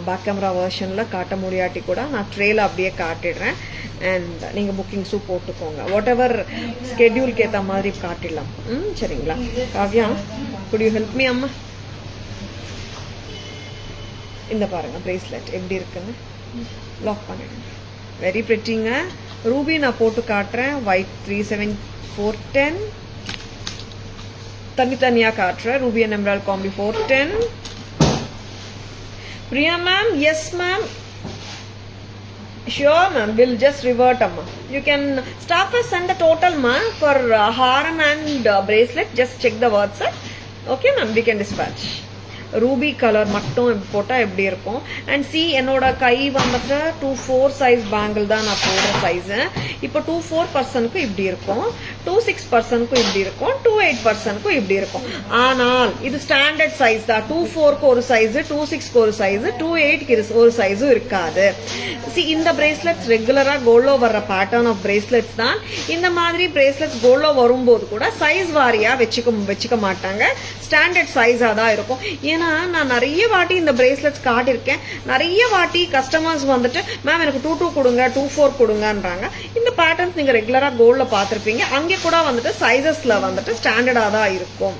பேக் கேமரா வெர்ஷனில் காட்ட முடியாட்டி கூட நான் ட்ரேல அப்படியே காட்டிடுறேன். அண்ட் நீங்கள் புக்கிங்ஸும் போட்டுக்கோங்க. வாட் எவர் ஸ்கெட்யூலுக்கு ஏற்ற மாதிரி காட்டிடலாம். சரிங்களா Kavya, good you help me அம்மா? இந்த பாருங்க பிரேஸ்லெட் எப்படி இருக்குன்னு லாக் பண்ணிடுங்க. வெரி பிரிட்டிங்க. ரூபி நான் போட்டு காட்டுறேன். ஒயிட் 37410. தனித்தனியா காட்டுறேன். Ruby and embroidery combi 410. Priya ma'am, yes ma'am. Sure ma'am, we'll just revert amma. You can start with send the total ma'am for haram and bracelet. Just check the WhatsApp. Okay ma'am, we can dispatch. Ruby colour மட்டும் போட்டால் எப்படி இருக்கும். And C என்னோட கை வந்துட்டு 2/4 size bangle தான் நான் போடுற size. இப்போ 2/4 இப்படி இருக்கும், 2/6 இப்படி இருக்கும், 2/8 இப்படி இருக்கும். ஆனால் இது ஸ்டாண்டர்ட் சைஸ் தான். 2/4 ஒரு சைஸு, 2/6 ஒரு சைஸு, 2/8 ஒரு சைஸும் இருக்காது. சி இந்த பிரேஸ்லெட்ஸ் ரெகுலராக கோல்டோ வர்ற பேட்டர்ன் ஆஃப் பிரேஸ்லெட்ஸ் தான். இந்த மாதிரி பிரேஸ்லெட்ஸ் கோல்டோ வரும்போது கூட சைஸ் வாரியாக வச்சுக்க மாட்டாங்க, ஸ்டாண்டர்ட் சைஸாக தான் இருக்கும். ஏன்னா நான் நிறைய வாட்டி இந்த பிரேஸ்லெட்ஸ் காட்டியிருக்கேன். நிறைய வாட்டி கஸ்டமர்ஸ் வந்துட்டு மேம் எனக்கு 2/2 கொடுங்க, 2/4 கொடுங்கன்றாங்க. இந்த பேட்டர்ன்ஸ் நீங்க ரெகுலரா கோல்ட்ல பார்த்திருப்பீங்க. அங்கே கூட வந்துட்டு சைசஸ்ல வந்துட்டு ஸ்டாண்டர்டா தான் இருக்கும்.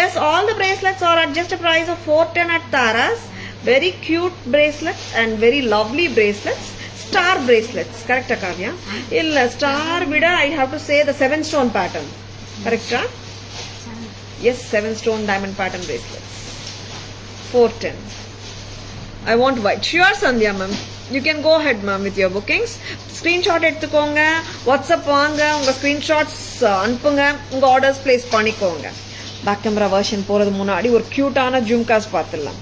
Yes, all the bracelets are at just a price of 410 at Taras. Very cute bracelets and very lovely bracelets. Star bracelets, correct Kavya? Illa star vida I have to say the 7 stone pattern. Correct? Yes, 7 stone diamond pattern bracelets. 410. I want white. Sure Sandhya ma'am. You can go ahead ma'am with your bookings. Screenshot எடுத்துக்கோங்க, WhatsApp வாங்க, உங்க screenshots அனுப்புங்க, உங்க orders place பண்ணிக்கோங்க. Back camera version போறது முன்னாடி ஒரு கியூட்டான ஜும்காஸ் பார்த்துடலாம்.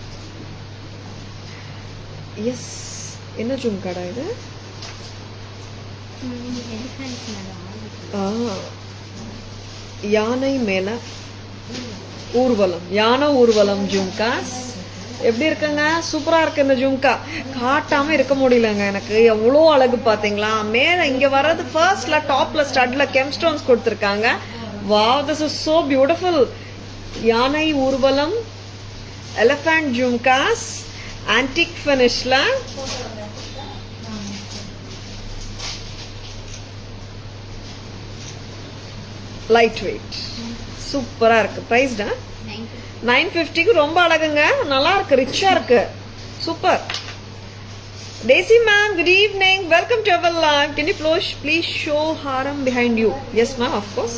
எஸ், என்ன ஜும்காடா இது? யானை மேல ஊர்வலம், யானை ஊர்வலம் ஜும்காஸ். எப்படி இருக்குங்க? சூப்பரா இருக்கு. இந்த ஜும்கா காட்டாம இருக்க முடியலங்க எனக்கு, எவ்வளோ அழகு பாத்தீங்களா. மேல இங்க வர்றது ஃபர்ஸ்ட்ல டாப்ல ஸ்டட்ல கெம் ஸ்டோன்ஸ் கொடுத்துருக்காங்க. Wow, this is so beautiful. யானை ஊர்வலம், எலிஃபண்ட் ஜும்காஸ், ஆன்டிக் ஃபினிஷ்ல. லைட் வெயிட், சூப்பரா இருக்கு. பிரைஸ் 950க்கு ரொம்ப அழகுங்க, நல்லா இருக்கு, ரிச்சா இருக்கு, super. Daisy ma'am, good evening, welcome to our live. Can you please show haram behind you? Yes ma'am, of course,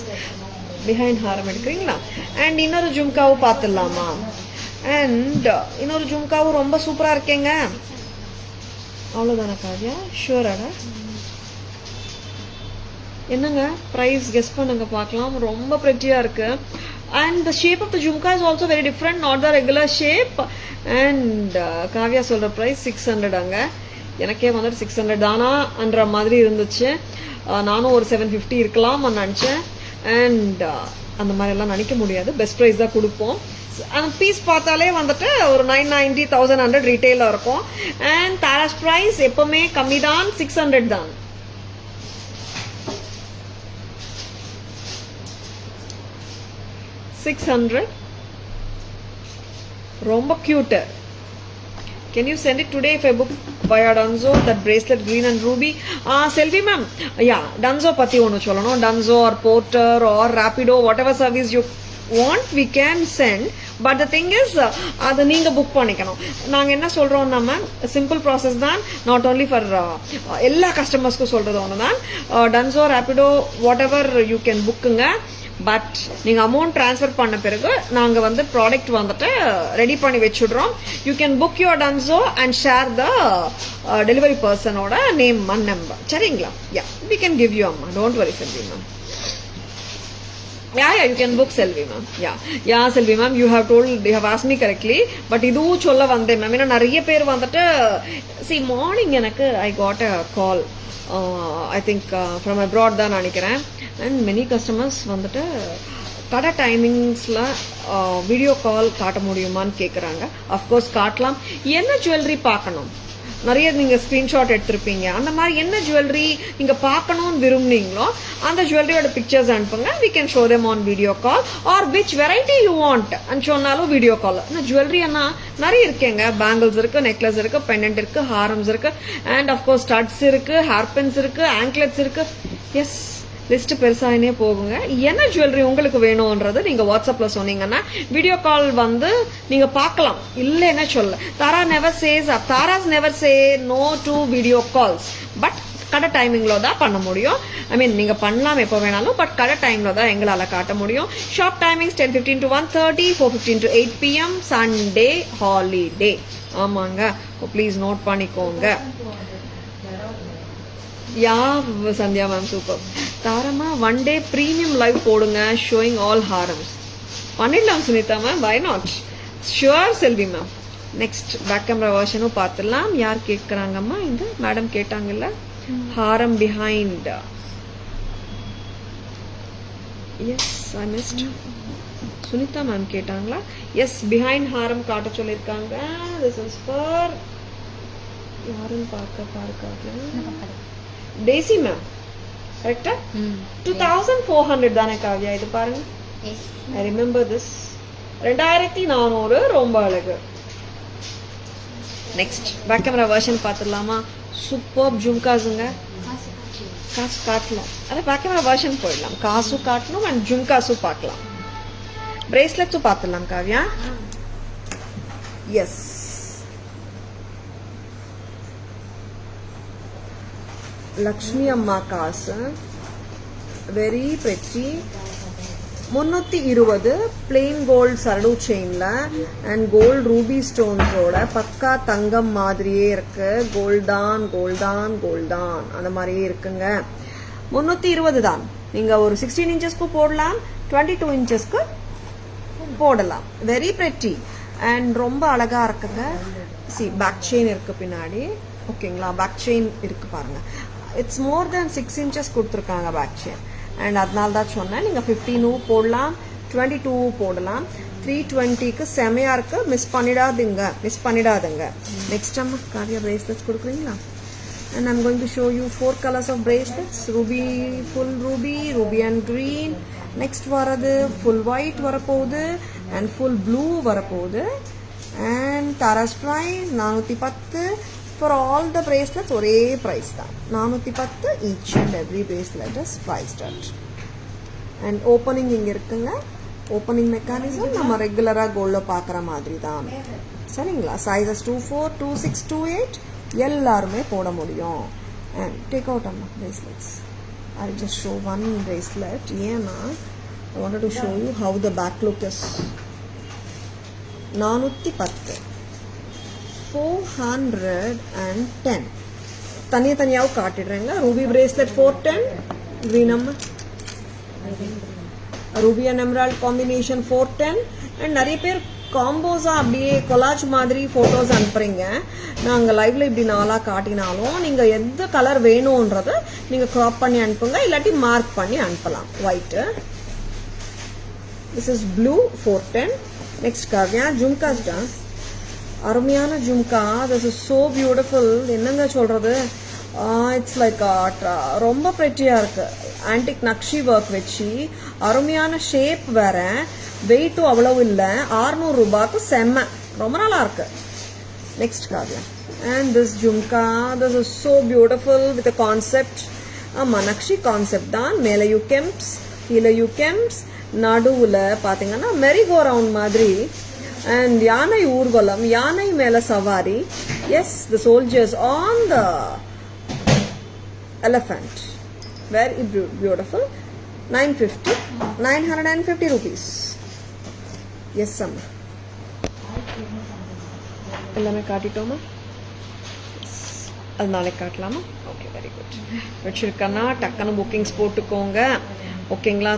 behind haram எடுக்கிறீங்களா. அண்ட் இன்னொரு ஜும்காவும் பார்த்துடலாமா. அண்ட் இன்னொரு ஜும்காவும் ரொம்ப சூப்பரா இருக்கேங்க. அவ்வளோதானே காவியா? ஷூராடா? என்னங்க ப்ரைஸ் கெஸ் பண்ணுங்க பார்க்கலாம். ரொம்ப ப்ரெட்டியா இருக்கு. And the shape of the jhumka is also very different, not the regular shape. And Kavya சொல்ற price 600 அங்க. எனக்கே வந்துட்டு 600 தானா என்ற மாதிரி இருந்துச்சு. நானும் ஒரு 750 இருக்கலாம் நினைச்சேன். அண்ட் அந்த மாதிரி எல்லாம் நினைக்க முடியாது, பெஸ்ட் ப்ரைஸ் தான் கொடுப்போம். பீஸ் பார்த்தாலே வந்துட்டு ஒரு 990, 1100 ரீட்டைல இருக்கும். அண்ட் தாராஸ் ப்ரைஸ் எப்பவுமே கம்மி தான், 600 தான். $600. ரொம்ப cute. Can you send it today if I book via Dunzo, that bracelet green and ruby? Selvi ma'am, yeah, Dunzo பத்தி ஒன்னு சொல்லணும். Dunzo or Porter or Rapido, whatever service you want we can send, but the thing is அது நீங்க book பண்ணிக்கணும். நாங்க என்ன சொல்றோம்னா ma'am, simple process தான், நாட் ஓன்லி ஃபார் எல்லா கஸ்டமர்ஸ்க்கும் சொல்றது ஒன்று தான். Dunzo, Rapido, whatever you can bookங்க. பட் நீங்கள் அமௌண்ட் ட்ரான்ஸ்ஃபர் பண்ண பிறகு நாங்கள் வந்து ப்ராடக்ட் வந்துட்டு ரெடி பண்ணி வச்சுடுறோம். You can book your Dunzo and share the delivery பர்சனோட நேம் அண்ட் நம்பர். சரிங்களா? Yeah, we can give you அம்மா, don't worry Selvi ma'am. Yeah, you can book Selvi ma'am. Yeah, Selvi ma'am, you have asked me correctly. But இதுவும் சொல்ல வந்தேன் ma'am. ஏன்னா நிறைய பேர் வந்துட்டு see morning எனக்கு I got a call. I think from abroad தான் நினைக்கிறேன். அண்ட் மெனி கஸ்டமர்ஸ் வந்துட்டு கடை டைமிங்ஸில் வீடியோ கால் காட்ட முடியுமான்னு கேட்குறாங்க. அஃப்கோர்ஸ் காட்டலாம். என்ன ஜுவல்லரி பார்க்கணும், நிறைய நீங்கள் ஸ்க்ரீன்ஷாட் எடுத்திருப்பீங்க. அந்த மாதிரி என்ன ஜுவல்லரி நீங்கள் பார்க்கணும்னு விரும்புனீங்களோ அந்த ஜுவல்லரியோட பிக்சர்ஸ் அனுப்புங்க. We can show them on video call or which variety you want and சொன்னாலும் வீடியோ கால். ஆனால் ஜுவல்லரி என்ன நிறைய இருக்கேங்க. பேங்கிள்ஸ் இருக்கு, நெக்லஸ் இருக்கு, பெண்டன்ட் இருக்கு, ஹாரம்ஸ் இருக்கு, அண்ட் அஃப்கோர்ஸ் ஸ்டட்ஸ் இருக்கு, ஹேர்பின்ஸ் இருக்கு, ஆங்க்லெட்ஸ் இருக்கு. எஸ், லிஸ்ட் பெருசாகினே போகுங்க. என்ன ஜுவல்லரி உங்களுக்கு வேணும்ன்றது நீங்க வாட்ஸ்அப்ல சொன்னீங்கன்னா வீடியோ கால் வந்து நீங்க பார்க்கலாம். இல்லைன்னா சொல்ல Taras never say no to video calls. But கடை டைமிங்கில் தான் பண்ண முடியும். ஐ மீன் நீங்கள் பண்ணலாம் எப்போ வேணாலும், பட் கடை டைமில் தான் எங்களால் காட்ட முடியும். Shop timings 10:15 to 1:30, 4:15 to 8 PM, Sunday holiday. ஆமாங்க, ப்ளீஸ் நோட் பண்ணிக்கோங்க. Yeah Sandhya ma'am super. தாரமா ஒன் டே ப்ரீமியம் லைவ் போடுங்க, ஷோயிங் ஆல் ஹாரம்ஸ். பண்ணிடலாம் Sunitha ma'am, why not? Sure Selvi ma'am. Next back camera version பார்த்துடலாம். யார் கேட்குறாங்கம்மா? இந்த மேடம் கேட்டாங்கல்ல, haaram behind. Yes I missed. Sunitha ma'am கேட்டாங்களா? எஸ், பிஹைண்ட் ஹாரம் காட்ட சொல்லியிருக்காங்க. திஸ் இஸ் ஃபார் யாருன்னு பார்க்க டேசி மேம், கரெக்டா? 2400 தானே காவ்யா? இது பாருங்க, ஐ ரிமெம்பர் திஸ். 2400, ரொம்ப அழகு. நெக்ஸ்ட் பேக் கேமரா வெர்ஷன் பார்த்துடலாமா? சூப்பர் ஜும்காஸுங்க. காசு காட்டலாம், அதான் பேக் கேமரா வெர்ஷன் போயிடலாம். காசு காட்டணும் அண்ட் ஜும்காஸும் பார்க்கலாம். பிரேஸ்லெட்ஸும் பார்த்துடலாம் காவ்யா. எஸ், லக்ஷ்மி அம்மா காசு, வெரி பிரெட்டி. 320 பிளெயின் கோல்டு சரடு செயின்ல அண்ட் கோல்டு ரூபி ஸ்டோன்ஸோட பக்கா தங்கம் மாதிரியே இருக்கு. கோல்டான் கோல்டான் கோல்டான் அந்த மாதிரியே இருக்குங்க. 320 தான். நீங்க ஒரு 16 இன்ச்சஸ்க்கு போடலாம், 22 இன்ச்சஸ்க்கு போடலாம். வெரி பிரெட்டி அண்ட் ரொம்ப அழகா இருக்குங்க. சி பேக் செயின் இருக்கு பின்னாடி, ஓகேங்களா? பேக் செயின் இருக்கு பாருங்க. இட்ஸ் மோர் தென் 6 inches கொடுத்துருக்காங்க பேக் செயின். அண்ட் அதனால தான் சொன்னேன், நீங்கள் 15 போடலாம், 22 போடலாம். 320க்கு செமையா இருக்கு. மிஸ் பண்ணிடாதுங்க. நெக்ஸ்ட் அம்மா காவியா பிரேஸ்லெட்ஸ் கொடுக்குறீங்களா? And I'm going to show you 4 colors of bracelets. Ruby, full ruby, ruby and green. Next வரது ஃபுல் ஒயிட் வரப்போகுது அண்ட் ஃபுல் ப்ளூ வரப்போகுது. And Taras price 410. For all the bracelets ஒரே price தான், 410 each and every bracelet is priced at. And opening இங்க இருக்குங்க. Opening mechanism நம்ம ரெகுலராக கோல்டில் பார்க்குற மாதிரி தான், சரிங்களா? சைஸஸ் 24, 26, 28 எல்லாருமே போட முடியும். அண்ட் டேக் அவுட் அம்மா bracelets. I'll just show one bracelet. ஏன்னா I wanted to show you how the back look is. 410, 410 தனியாகவும் காட்டிடுறேங்க. ரூபி பிரேஸ்லெட் 410, green அம்மா, Ruby and emerald combination 410. And நிறைய பேர் காம்போஸா அப்படியே கொலாஜ் மாதிரி போட்டோஸ் அனுப்புறீங்க. நாங்கள் லைவ்ல இப்படி நாளாக காட்டினாலும் நீங்கள் எந்த கலர் வேணும்ன்றத நீங்கள் க்ராப் பண்ணி அனுப்புங்க, இல்லாட்டி மார்க் பண்ணி அனுப்பலாம். White, this is blue 410. Next Kavya jhumkas தான். அருமையான jhumka, this is so beautiful. என்னங்க சொல்றது, இட்ஸ் லைக் ரொம்ப பிரெட்டியா இருக்கு. ஆன்டிக் நக்ஷி ஒர்க் வச்சு அருமையான ஷேப் வேற, வெயிட்டும் அவ்வளவு இல்லை. 600 ரூபாய்க்கு செம்ம, ரொம்ப நல்லா இருக்கு. Next Kavya. And this jhumka, this is so beautiful with concept. ஆமா, நக்ஷி கான்செப்ட் தான். மேலே யூகெம்ஸ், கீழே யூகெம்ஸ், நடுவில் பார்த்தீங்கன்னா மெரிகோ ரவுண்ட் மாதிரி. அண்ட் யானை ஊர்வலம், யானை மேல சவாரி. Yes, the soldiers on the elephant. Very beautiful. 950 rupees. Yes அம்மா, எல்லாமே காட்டிட்டோமா? அது நாளைக்கு காட்டலாமா? Okay, very good. வச்சிருக்கேன்னா டக்குன்னு புக்கிங்ஸ் போட்டுக்கோங்க, ஓகேங்களா?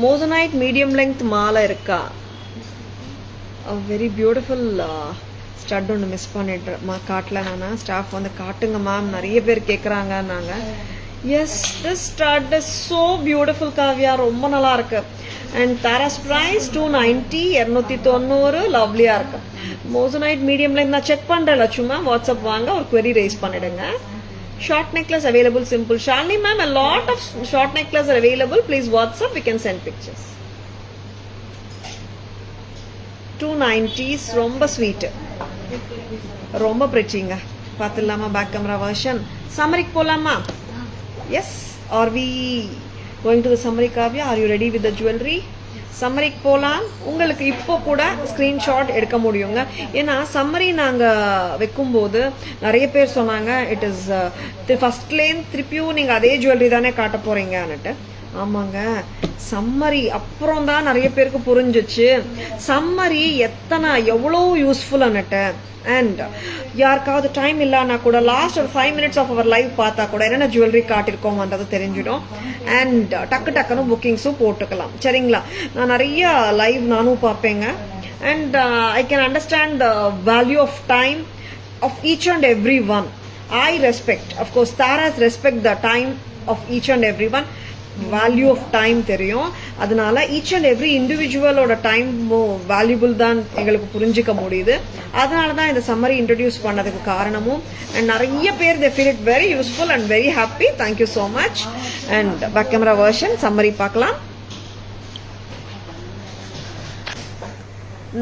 மோசனைட் மீடியம் லெங்த் மாலை இருக்கா? வெரி பியூட்டிஃபுல் ஸ்டட் ஒன்று மிஸ் பண்ணிடுறேன், காட்டல. நான் ஸ்டாஃப் வந்து காட்டுங்க மேம், நிறைய பேர் கேட்குறாங்க. நாங்கள் yes, this stud is so beautiful Kavya, ரொம்ப நல்லா இருக்கு. அண்ட் தாராஸ் ப்ரைஸ் 290, 290, லவ்லியாக இருக்கு. மோசனைட் மீடியம் லெங்த் நான் செக் பண்ணுறேன். லட்சுமா வாட்ஸ்அப் வாங்க, ஒரு query ரைஸ் பண்ணிடுங்க. Short necklace available, simple. Shalini ma'am, a lot of short necklace are available. Please WhatsApp, we can send pictures. 290s, ரொம்ப ஸ்வீட், ரொம்ப பிரிச்சிங்க. பார்த்துடலாமா பேக் கேமரா வெர்ஷன்? சம்மரிக்கு போகலாமா? Yes, are we going to the summary Kavya? Are you ready with the jewellery? சம்மரிக்கு போகலாம். உங்களுக்கு இப்போ கூட ஸ்க்ரீன்ஷாட் எடுக்க முடியுங்க. ஏன்னா சம்மரி நாங்கள் வைக்கும்போது நிறைய பேர் சொன்னாங்க இட் இஸ் ஃபர்ஸ்ட்லேருந்து திருப்பியும் நீங்கள் அதே ஜுவல்லரி தானே காட்ட போகிறீங்கன்னுட்டு. ஆமாங்க, சம்மரி அப்புறம் தான் நிறைய பேருக்கு புரிஞ்சிச்சு சம்மரி எவ்வளோ யூஸ்ஃபுல்லான்னுட்டு. அண்ட் யாருக்காவது டைம் இல்லைன்னா கூட லாஸ்ட் ஒரு 5 minutes ஆஃப் அவர் லைவ் பார்த்தா கூட என்னென்ன ஜுவல்லரி காட்டிருக்கோம்ன்றது தெரிஞ்சிடும். அண்ட் டக்குன்னு புக்கிங்ஸும் போட்டுக்கலாம். சரிங்களா? நான் நிறைய லைவ் நானும் பார்ப்பேங்க. And I can understand the value of time of each and every one. I respect, of course Tara's respect the time of each and every one. Value of time தெரியும். அதனால ஈச் அண்ட் எவ்ரி இண்டிவிஜுவலோட time valuable தான் எங்களுக்கு புரிஞ்சிக்க முடியுது. அதனால தான் இந்த சம்மரி இன்ட்ரடியூஸ் பண்ணதுக்கு காரணமும். அண்ட் நிறைய பேர் they feel it very useful and very happy. Thank you so much. And back camera version summary பார்க்கலாம்.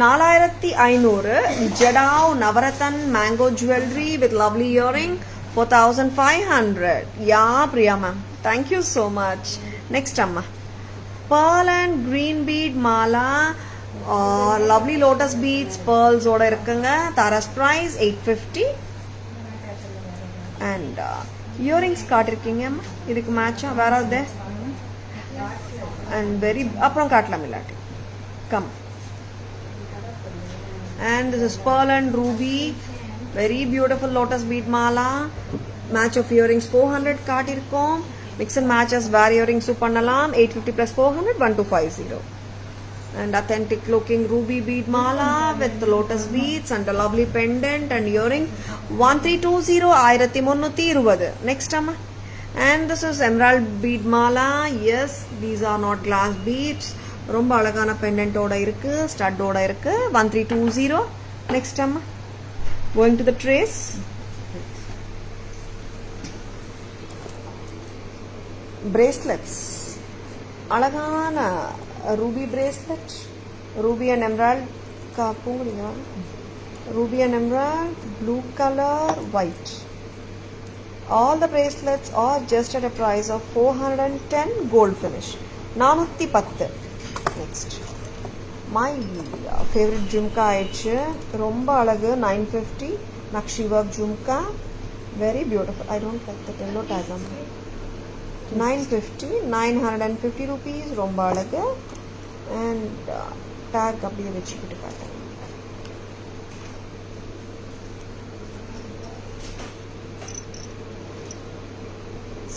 4500 jadau navratan mango jewellery with lovely earring 4500. Yeah Priya ma'am, thank you so much. Next amma, pearl and green bead mala, lovely lotus beads pearls oda irukanga. Tara's price 850. And earrings காட்டிருக்கீங்க அம்மா, இதுக்கு மேட்சா வேற ஆகுது. And very அப்புறம் காட்டலாம் இல்லாட்டி come. And this is pearl and ruby, very beautiful lotus bead mala. Match of earrings 400 காட்டிருக்கோம். Mix and matches வேற earrings பண்ணலாம். 850 plus 400 1250. And authentic looking ruby bead mala with the lotus beads and a lovely pendant and earring 1320 1320. Next amma, and this is emerald bead mala. Yes, these are not glass beads. ரொம்ப அழகான pendant ஓட இருக்கு, stud ஓட இருக்கு. 1320. Next amma, going to the trace. Bracelets, அழகான ruby bracelet, ruby and emerald ruby and emerald, blue color, white. All the bracelets are just at a price of 410 gold finish. 410. Next, my favorite jhumka ஆயிடுச்சு. ரொம்ப அழகு 950 nakshi work jhumka, very beautiful. I don't like the yellow tag on 950 950 rupees. ரொம்ப அழகு. And tag அப்படியே வச்சுக்கிட்டு காட்டுறேன்.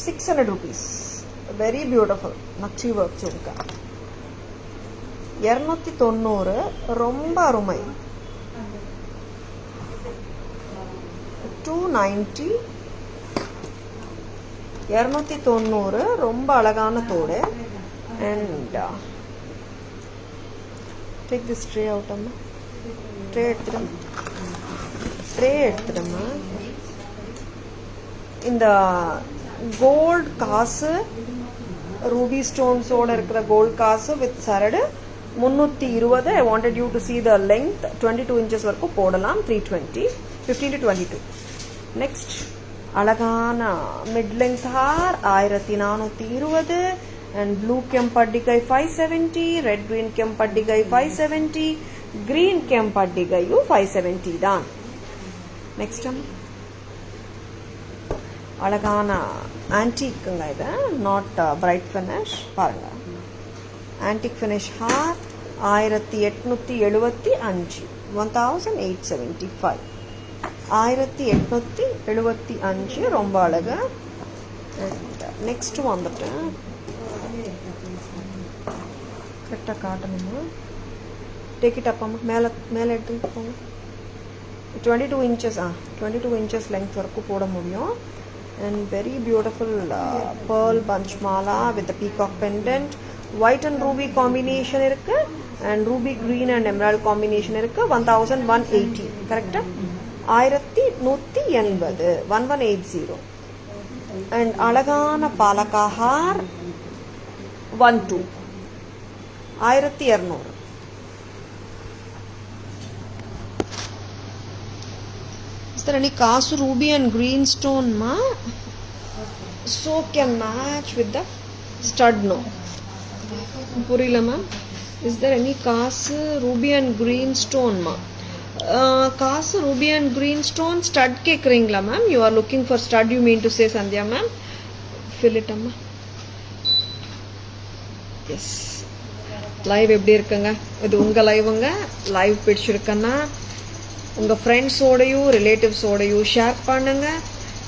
600 rupees, very beautiful nakshi work jhumka. 290 ரொம்ப அருமை. 290 290 ரொம்ப அழகான தோடு. And take this tray out amma, tray எடுத்துடுமா. இந்த கோல்ட் காசு ரூபி ஸ்டோன்ஸோட இருக்கிற கோல்ட் காசு வித் சரடு 320. I wanted you to see the length. 22 inches வரைக்கும் போடலாம். 320, 15 to 22. Next, அழகான mid length hair 1420. And blue kempaddigai 570, red green kempaddigai 570, green kempaddigai 570 தான். Next one, அழகான ஆன்டிக்குங்க இது, நாட் பிரைட் ஃபினிஷ். பாருங்க, ஆன்டிக் ஃபினிஷ் ஹார் 1875, 1875, 1875. ரொம்ப அழகு. அண்ட் நெக்ஸ்ட் வந்துட்டு கரெக்டாக காட்டணுமா, டேக் இட் அப்பா, மேலே எடுத்துகிட்டு போங்க. 22 inches 22 inches length வரைக்கும் போட முடியும். And very beautiful pearl bunch mala with the peacock pendant. White and ruby combination இருக்கு. And ruby green and emerald combination இருக்கு. 1180. கரெக்டா? 1180, 1180. And அழகான பாலக்காஹார் 12, 1200. Is there any kasu ruby and green stone ma? So can match with the stud no. புரியல ma'am. Is there any காசு ruby and green stone ma? காசு ruby and green stone stud கேக்குறீங்களா ma'am? You are looking for stud, you mean to say Sandhya ma'am? Fill it amma. Yes. Live எப்படி இருக்குங்க? இது உங்க லைவுங்க. Live பிடிச்சிருக்குன்னா உங்க ஃப்ரெண்ட்ஸோடையும் ரிலேட்டிவ்ஸோடையும் share பண்ணுங்க.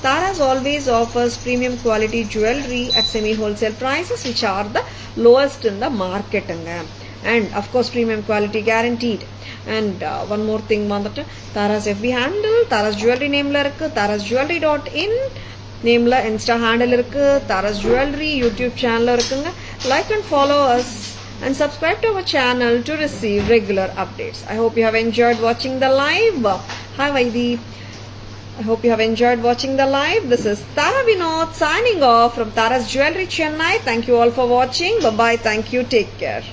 Taras always offers premium quality jewelry at semi wholesale prices which are the lowest in the market and of course premium quality guaranteed. And one more thing வந்துட்டு Taras FB handle Taras Jewelry நேம்ல இருக்கு. tarasjewelry.in நேம்ல Insta handle இருக்கு. Taras Jewelry YouTube channel இருக்குங்க. Like and follow us and subscribe to our channel to receive regular updates. I hope you have enjoyed watching the live. Hi Vaidi. I hope you have enjoyed watching the live. This is Tara Vinod signing off from Taras Jewelry Chennai. Thank you all for watching. Bye bye. Thank you. Take care.